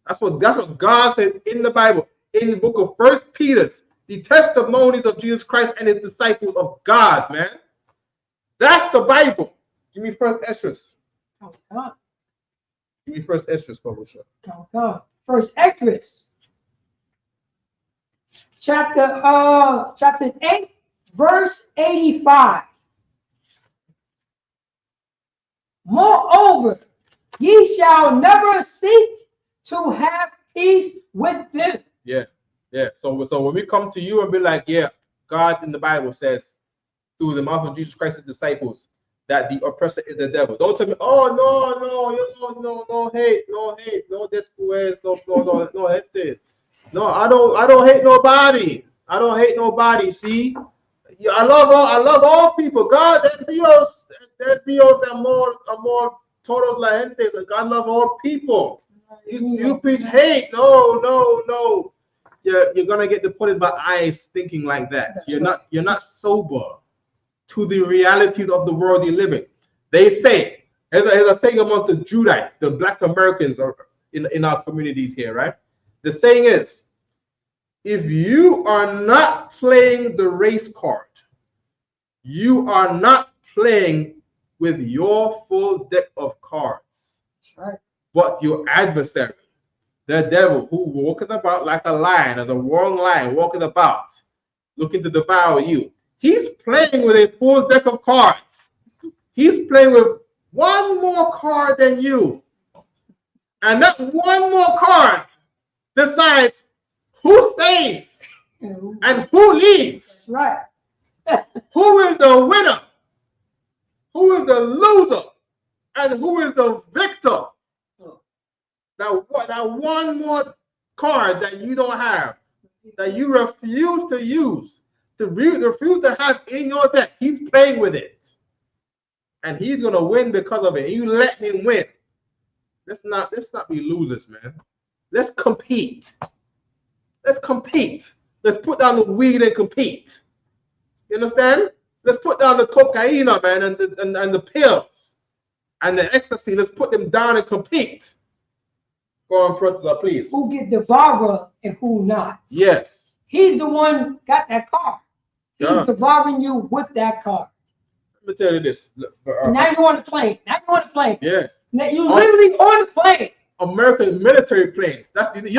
That's what God says in the Bible, in the book of 1 Peter, the testimonies of Jesus Christ and his disciples of God, man. That's the Bible. Give me 1 Esdras. Oh, God. Give me 1 Esdras, publisher. Oh, God. 1 Esdras. Chapter 8, verse 85. Moreover, ye shall never seek to have peace with them. Yeah. So when we come to you and be like, yeah, God in the Bible says through the mouth of Jesus Christ's disciples that the oppressor is the devil. Don't tell me, oh no hate, no después, no hate. No, I don't hate nobody. I don't hate nobody. See, I love all people. God, that Dios amor todos la gente. God love all people. You preach hate. No. You're gonna get deported by ICE thinking like that. You're not sober to the realities of the world you live in. They say, there's a saying amongst the Judites, the Black Americans are in our communities here, right? The saying is, if you are not playing the race card, you are not playing with your full deck of cards. That's right. But your adversary, the devil, who walketh about like a lion, as a roaring lion, walketh about, looking to devour you. He's playing with a full deck of cards. He's playing with one more card than you. And that one more card decides who stays and who leaves. That's right. Who is the winner? Who is the loser? And who is the victor? That one more card that you don't have, that you refuse to use, refuse to have in your deck. He's playing with it. And he's gonna win because of it. You let him win. Let's not be losers, man. Let's compete. Let's compete. Let's put down the weed and compete. You understand? Let's put down the cocaine, man, and the pills and the ecstasy. Let's put them down and compete. Go on, Professor, please. Who get devoured and who not? Yes. He's the one got that card. He's devouring you with that card. Let me tell you this. Now you're on the plane. Yeah. Now you're literally on the plane. American military planes. That's the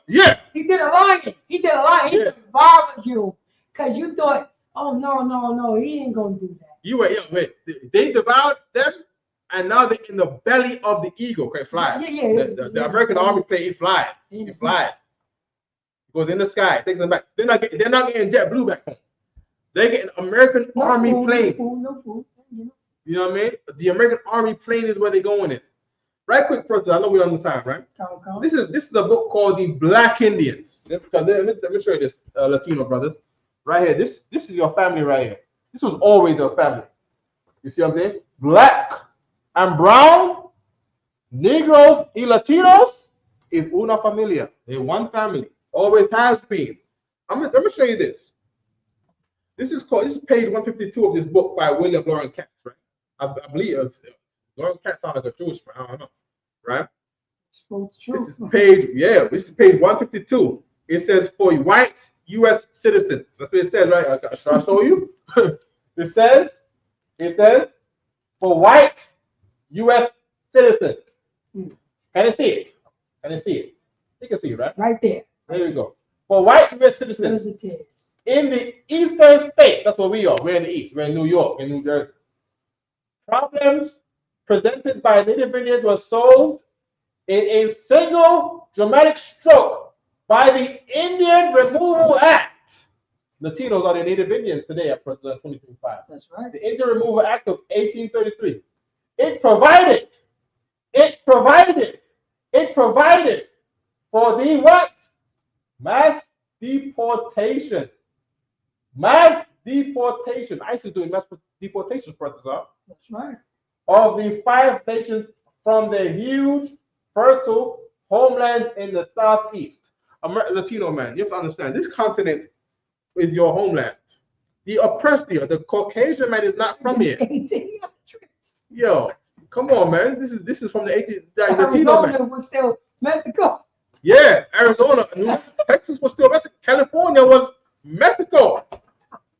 Yeah. He did a lying. He devoured you because you thought, oh no, he ain't gonna do that. They devoured them, and now they're in the belly of the eagle. Okay, flies. The American Army plane, it flies. It flies. It goes in the sky. It takes them back. They're not getting JetBlue back home. They're getting American Army plane. You know what I mean? The American Army plane is where they're going in. Right quick, first, I know we're on the time, right? This is a book called The Black Indians. Let me show you this, Latino brothers. Right here. This is your family right here. This was always your family. You see what I'm saying? Black and brown, Negroes y Latinos is una familia. They're one family. Always has been. Let me show you this. This is page 152 of this book by William Lawrence Katz, right? I believe Lawrence Katz sounds like a Jewish man. I don't know, right? This is page 152. It says for white U.S. citizens. That's what it says, right? Shall I show you? It says for white U.S. citizens. Can you see it? You can see it, right? Right there. There you go. For white U.S. citizens in the eastern states, that's where we are. We're in the east. We're in New York, in New Jersey. Problems presented by Native Indians were solved in a single dramatic stroke by the Indian Removal Act. Latinos are the Native Indians today at 2025. That's right. The Indian Removal Act of 1833. It provided for the what? Mass deportation. Mass deportation. ICE is doing mass deportation, brothers. That's right. Of the 5 nations from the huge fertile homeland in the southeast. Latino man, you have to understand, this continent is your homeland. The oppressed here, the Caucasian man is not from here. Yo, come on, man. This is from the 18th. Latino man. Was still Mexico. Yeah, Arizona, Texas was still Mexico. California was Mexico.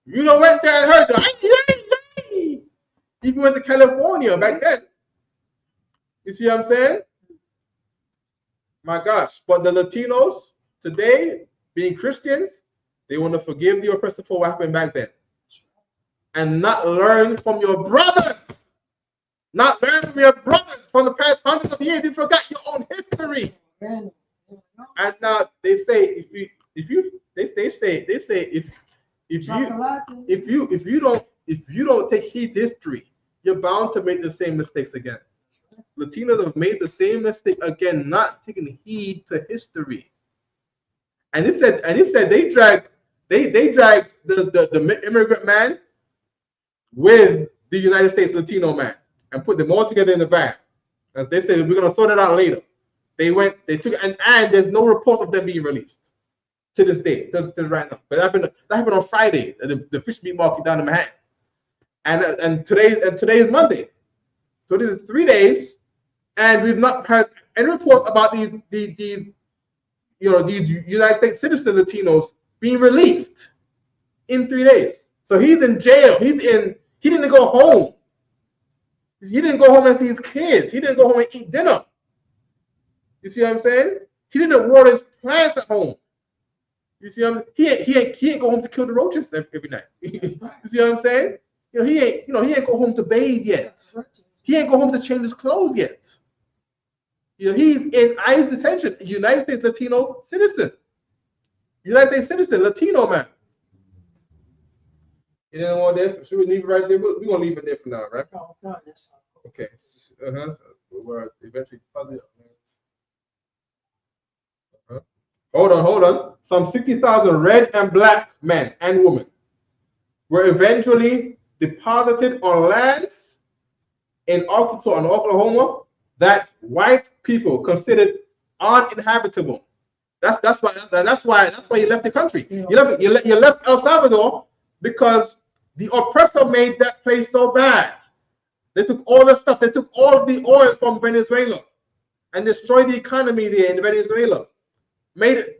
You know, went there and heard the if you went to California back then. You see what I'm saying? My gosh. But the Latinos today, being Christians, they want to forgive the oppressor for what happened back then. And not learn from your brothers. Not learn from your brothers from the past hundreds of years. You forgot your own history. And now they say if you don't take heed to history, you're bound to make the same mistakes again. Latinos have made the same mistake again, not taking heed to history. And it said they dragged the immigrant man with the United States Latino man and put them all together in the van. As they said, we're gonna sort it out later. They took it, and there's no report of them being released to this day, to right now. But that happened on Friday at the fish meat market down in Manhattan. And today is Monday. So this is 3 days, and we've not heard any reports about these United States citizen Latinos being released in 3 days. So he's in jail. He didn't go home. He didn't go home and see his kids. He didn't go home and eat dinner. You see what I'm saying? He didn't water his plants at home. You see what I'm saying? He ain't go home to kill the roaches every night. You see what I'm saying? He ain't go home to bathe yet. He ain't go home to change his clothes yet. He's in ICE detention. United States Latino citizen. United States citizen, Latino man. You didn't want that? Should we leave it right there? We're gonna leave it there for now, right? Okay. We're eventually probably. Hold on. Some 60,000 red and black men and women were eventually deposited on lands in Arkansas and Oklahoma that white people considered uninhabitable. That's why you left the country. Yeah. You left El Salvador because the oppressor made that place so bad. They took all the stuff. They took all the oil from Venezuela and destroyed the economy there in Venezuela. Made it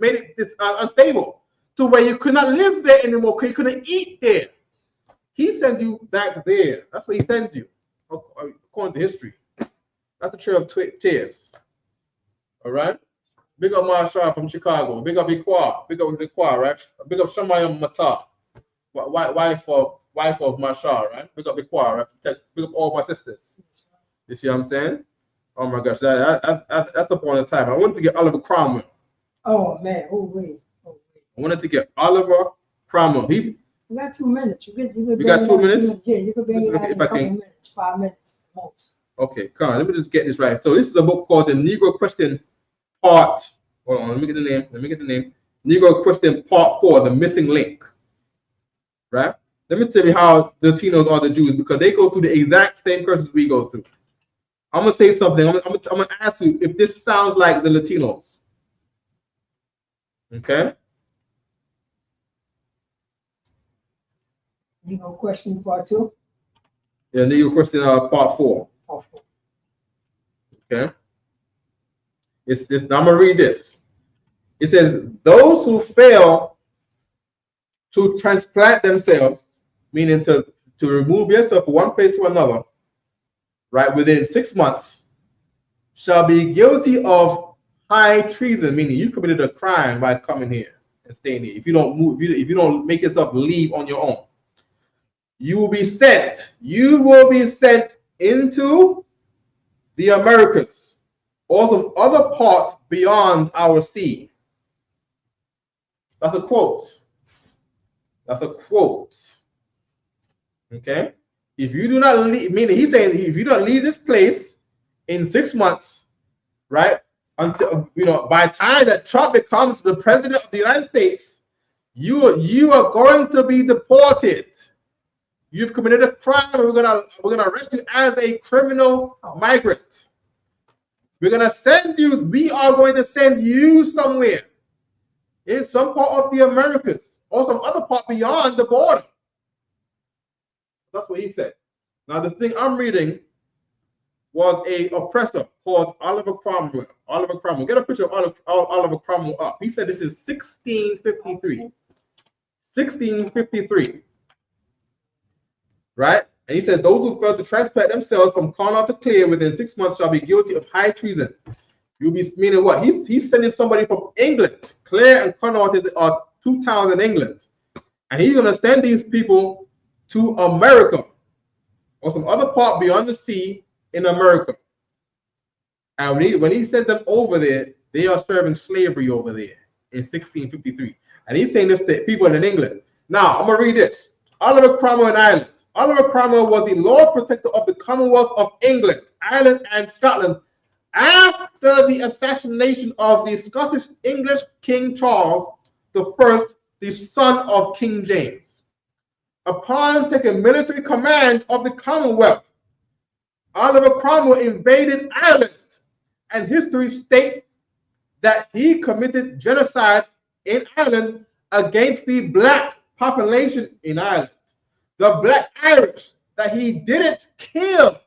unstable to where you could not live there anymore because you couldn't eat there. He sends you back there. That's where he sends you, according to history. That's the Trail of Tears. All right? Big up Marshall from Chicago. Big up Iqua. Big up Iqua, right? Big up Shamayam Mata, wife of Marshall, right? Big up Iqua, right? Big up all my sisters. You see what I'm saying? Oh my gosh, that's the point of time. I wanted to get Oliver Cromwell. Oh man, wait. I wanted to get Oliver Cromwell. We got 2 minutes. You got 2 minutes? Yeah, you could be in a couple minutes, 5 minutes most. Okay, come on, let me just get this right. So this is a book called The Negro Question Part. Hold on, let me get the name. Negro Question Part 4, The Missing Link. Right? Let me tell you how the Latinos are the Jews, because they go through the exact same curses we go through. I'm gonna say something. I'm gonna ask you if this sounds like the Latinos. Okay. Negro Question Part 2. Yeah, Negro Question Part 4. Okay. I'm gonna read this. It says, those who fail to transplant themselves, meaning to remove yourself from one place to another, right, within 6 months, shall be guilty of high treason, meaning you committed a crime by coming here and staying here. If you don't move, if you don't make yourself leave on your own, you will be sent into the Americas or some other parts beyond our sea. That's a quote. Okay. If you do not leave, meaning he's saying if you don't leave this place in 6 months, right? Until by the time that Trump becomes the president of the United States, you are going to be deported. You've committed a crime, and we're gonna arrest you as a criminal migrant. We're going to send you, we are going to send you somewhere in some part of the Americas or some other part beyond the border. That's what he said. Now, the thing I'm reading was a oppressor called Oliver Cromwell. Oliver Cromwell. Get a picture of Oliver Cromwell up. He said this is 1653. 1653. Right? And he said, those who fail to transplant themselves from Connaught to Clare within 6 months shall be guilty of high treason. You'll be meaning what? He's sending somebody from England. Clare and Connaught are 2 towns in England. And he's going to send these people to America or some other part beyond the sea in America. And when he sent them over there, they are serving slavery over there in 1653. And he's saying this to people in England. Now, I'm going to read this. Oliver Cromwell in Ireland. Oliver Cromwell was the Lord Protector of the Commonwealth of England, Ireland, and Scotland after the assassination of the Scottish English King Charles I, the son of King James. Upon taking military command of the Commonwealth, Oliver Cromwell invaded Ireland, and history states that he committed genocide in Ireland against the black population in Ireland. The black Irish that he didn't kill,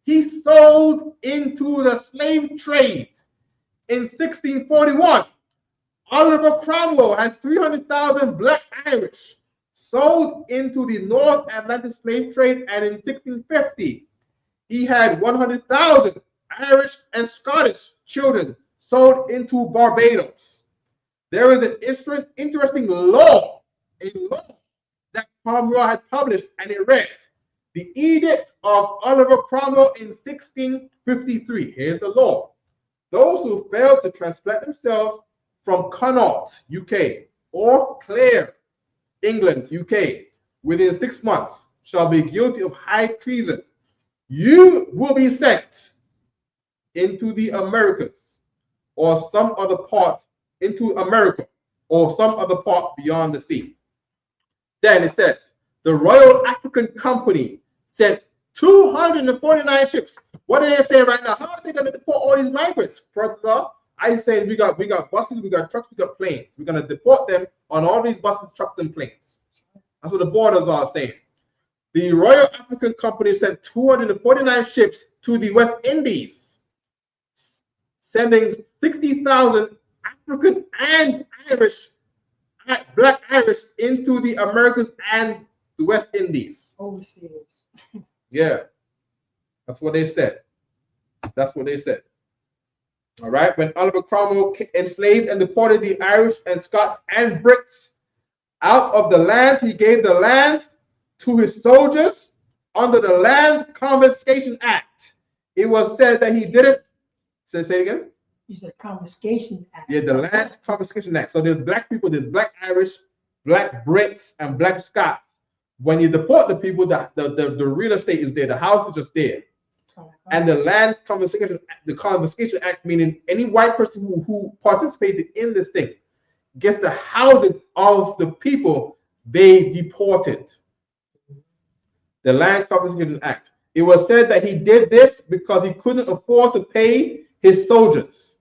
he sold into the slave trade. In 1641, Oliver Cromwell had 300,000 black Irish sold into the North Atlantic slave trade, and in 1650, he had 100,000 Irish and Scottish children sold into Barbados. There is an interesting law, a law that Cromwell had published, and it read, the Edict of Oliver Cromwell in 1653. Here's the law. Those who fail to transplant themselves from Connaught, UK, or Clare, England, UK, within 6 months shall be guilty of high treason. You will be sent into the Americas or some other part into America or some other part beyond the sea. Then it says, the Royal African Company sent 249 ships. What are they saying right now? How are they going to deport all these migrants? I say we got buses, we got trucks, we got planes. We're going to deport them on all these buses, trucks, and planes. That's what the borders are saying. The Royal African Company sent 249 ships to the West Indies, sending 60,000 African and Irish, black Irish into the Americas and the West Indies. Overseas. Yeah, that's what they said. That's what they said. All right, when Oliver Cromwell enslaved and deported the Irish and Scots and Brits out of the land, he gave the land to his soldiers under the Land Confiscation Act. It was said that he didn't. Say it again. You said Confiscation Act. Yeah, the Land Confiscation Act. So there's black people, there's black Irish, black Brits, and black Scots. When you deport the people, the real estate is there, the house is just there. And the Land Confiscation, the Confiscation Act, meaning any white person who participated in this thing gets the houses of the people they deported. The Land Confiscation Act. It was said that he did this because he couldn't afford to pay his soldiers.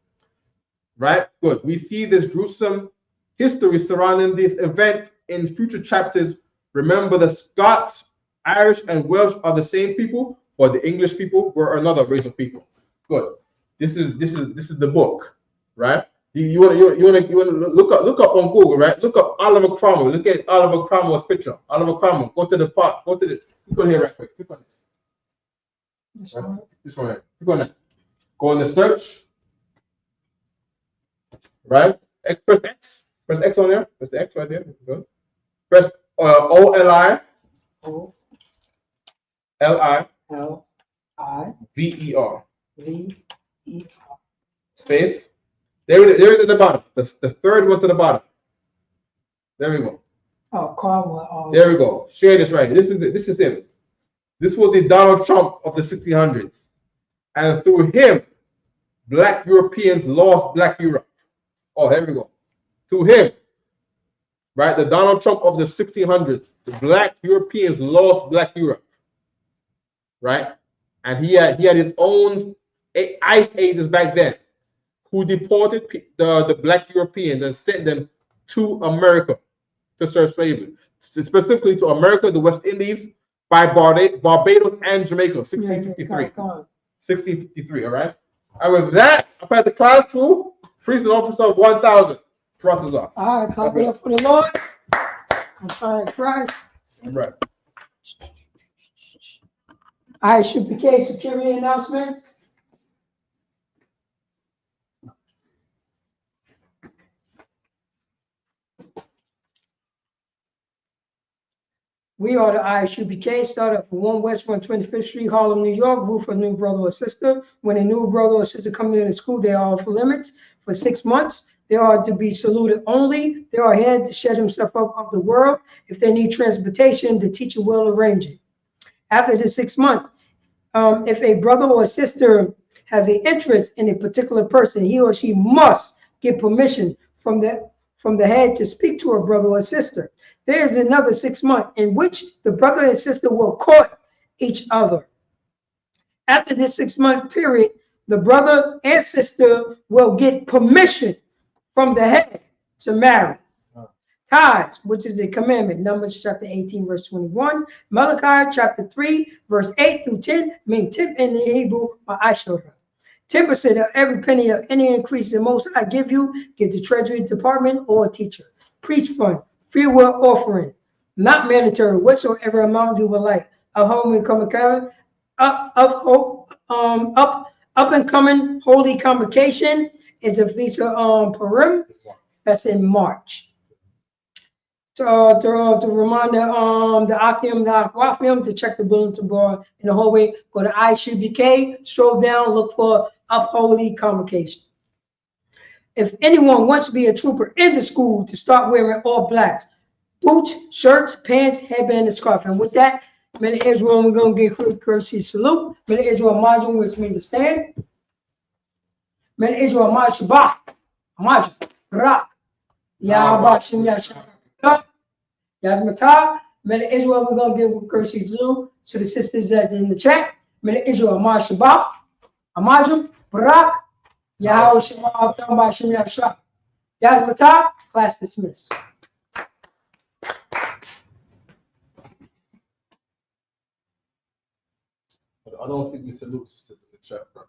Right? Good. We see this gruesome history surrounding this event in future chapters. Remember, the Scots, Irish, and Welsh are the same people, or the English people were another race of people. Good. This is the book, right? You want to look up on Google, right? Look up Oliver Cromwell. Look at Oliver Cromwell's picture. Oliver Cromwell. Go to the part. Go to this. Click on here right quick. Click on this. This one. This one right. Click on that. Go on the search. Right? Press X. Press X on there. Press the X right there. Good. Press O-L-I. O-L-I. V-E-R. V-E-R. Space. There it is at the bottom. The third one to the bottom. There we go. Oh, Cromwell. There we go. Share this right here. This is it. This is him. This was the Donald Trump of the 1600s. And through him, black Europeans lost black Europe. Oh, here we go. Through him, right? The Donald Trump of the 1600s, the black Europeans lost black Europe. Right? And he had his own ICE agents back then who deported the black Europeans and sent them to America to serve slavery, specifically to America, the West Indies, by Barbados and Jamaica, 1653. 1653, all right? And with that, I passed the class to freezing officer of 1,000. Trust us off. All right, clap it up for the Lord. I'm sorry, Christ. All right. All right, HUPK security announcements. We are the ISUPK, started from 1 West 125th Street, Harlem, New York. Root for a new brother or sister. When a new brother or sister comes into school, they are off limits for 6 months. They are to be saluted only. They are here to shut themselves up of the world. If they need transportation, the teacher will arrange it. After the 6 months, if a brother or sister has an interest in a particular person, he or she must get permission from the head to speak to a brother or sister. There is another 6 months in which the brother and sister will court each other. After this 6 month period, the brother and sister will get permission from the head to marry. Tithes, which is the commandment, Numbers chapter 18, verse 21. Malachi chapter 3, verse 8 through 10, mean tip in the Hebrew, but I showed her. 10% of every penny of any increase the most I give you, give the Treasury Department or a teacher. Preach fund, free will offering, not mandatory, whatsoever amount you would like. A home and coming up and coming holy convocation is a feast of Purim. That's in March. To remind the Akim, the Aquafium, to check the bulletin board in the hallway. Go to ISUPK, stroll down, look for Up Holy Convocation. If anyone wants to be a trooper in the school, to start wearing all blacks, boots, shirts, pants, headband, and scarf. And with that, men of Israel, we're going to give quick courtesy salute. Men of Israel, Majum, which means to stand. Men of Israel, Shabbat, Majum, Rak, Yahbashim, Yashab. Yasmatah, men of Israel, we're going to give courtesy salute to the sisters that's in the chat. Men of Israel, Shabbat, Amajum, Barak, Yahweh Shema, Bashim, Yashab. Yasmatah, class dismissed. I don't think we salute sisters in the chat first.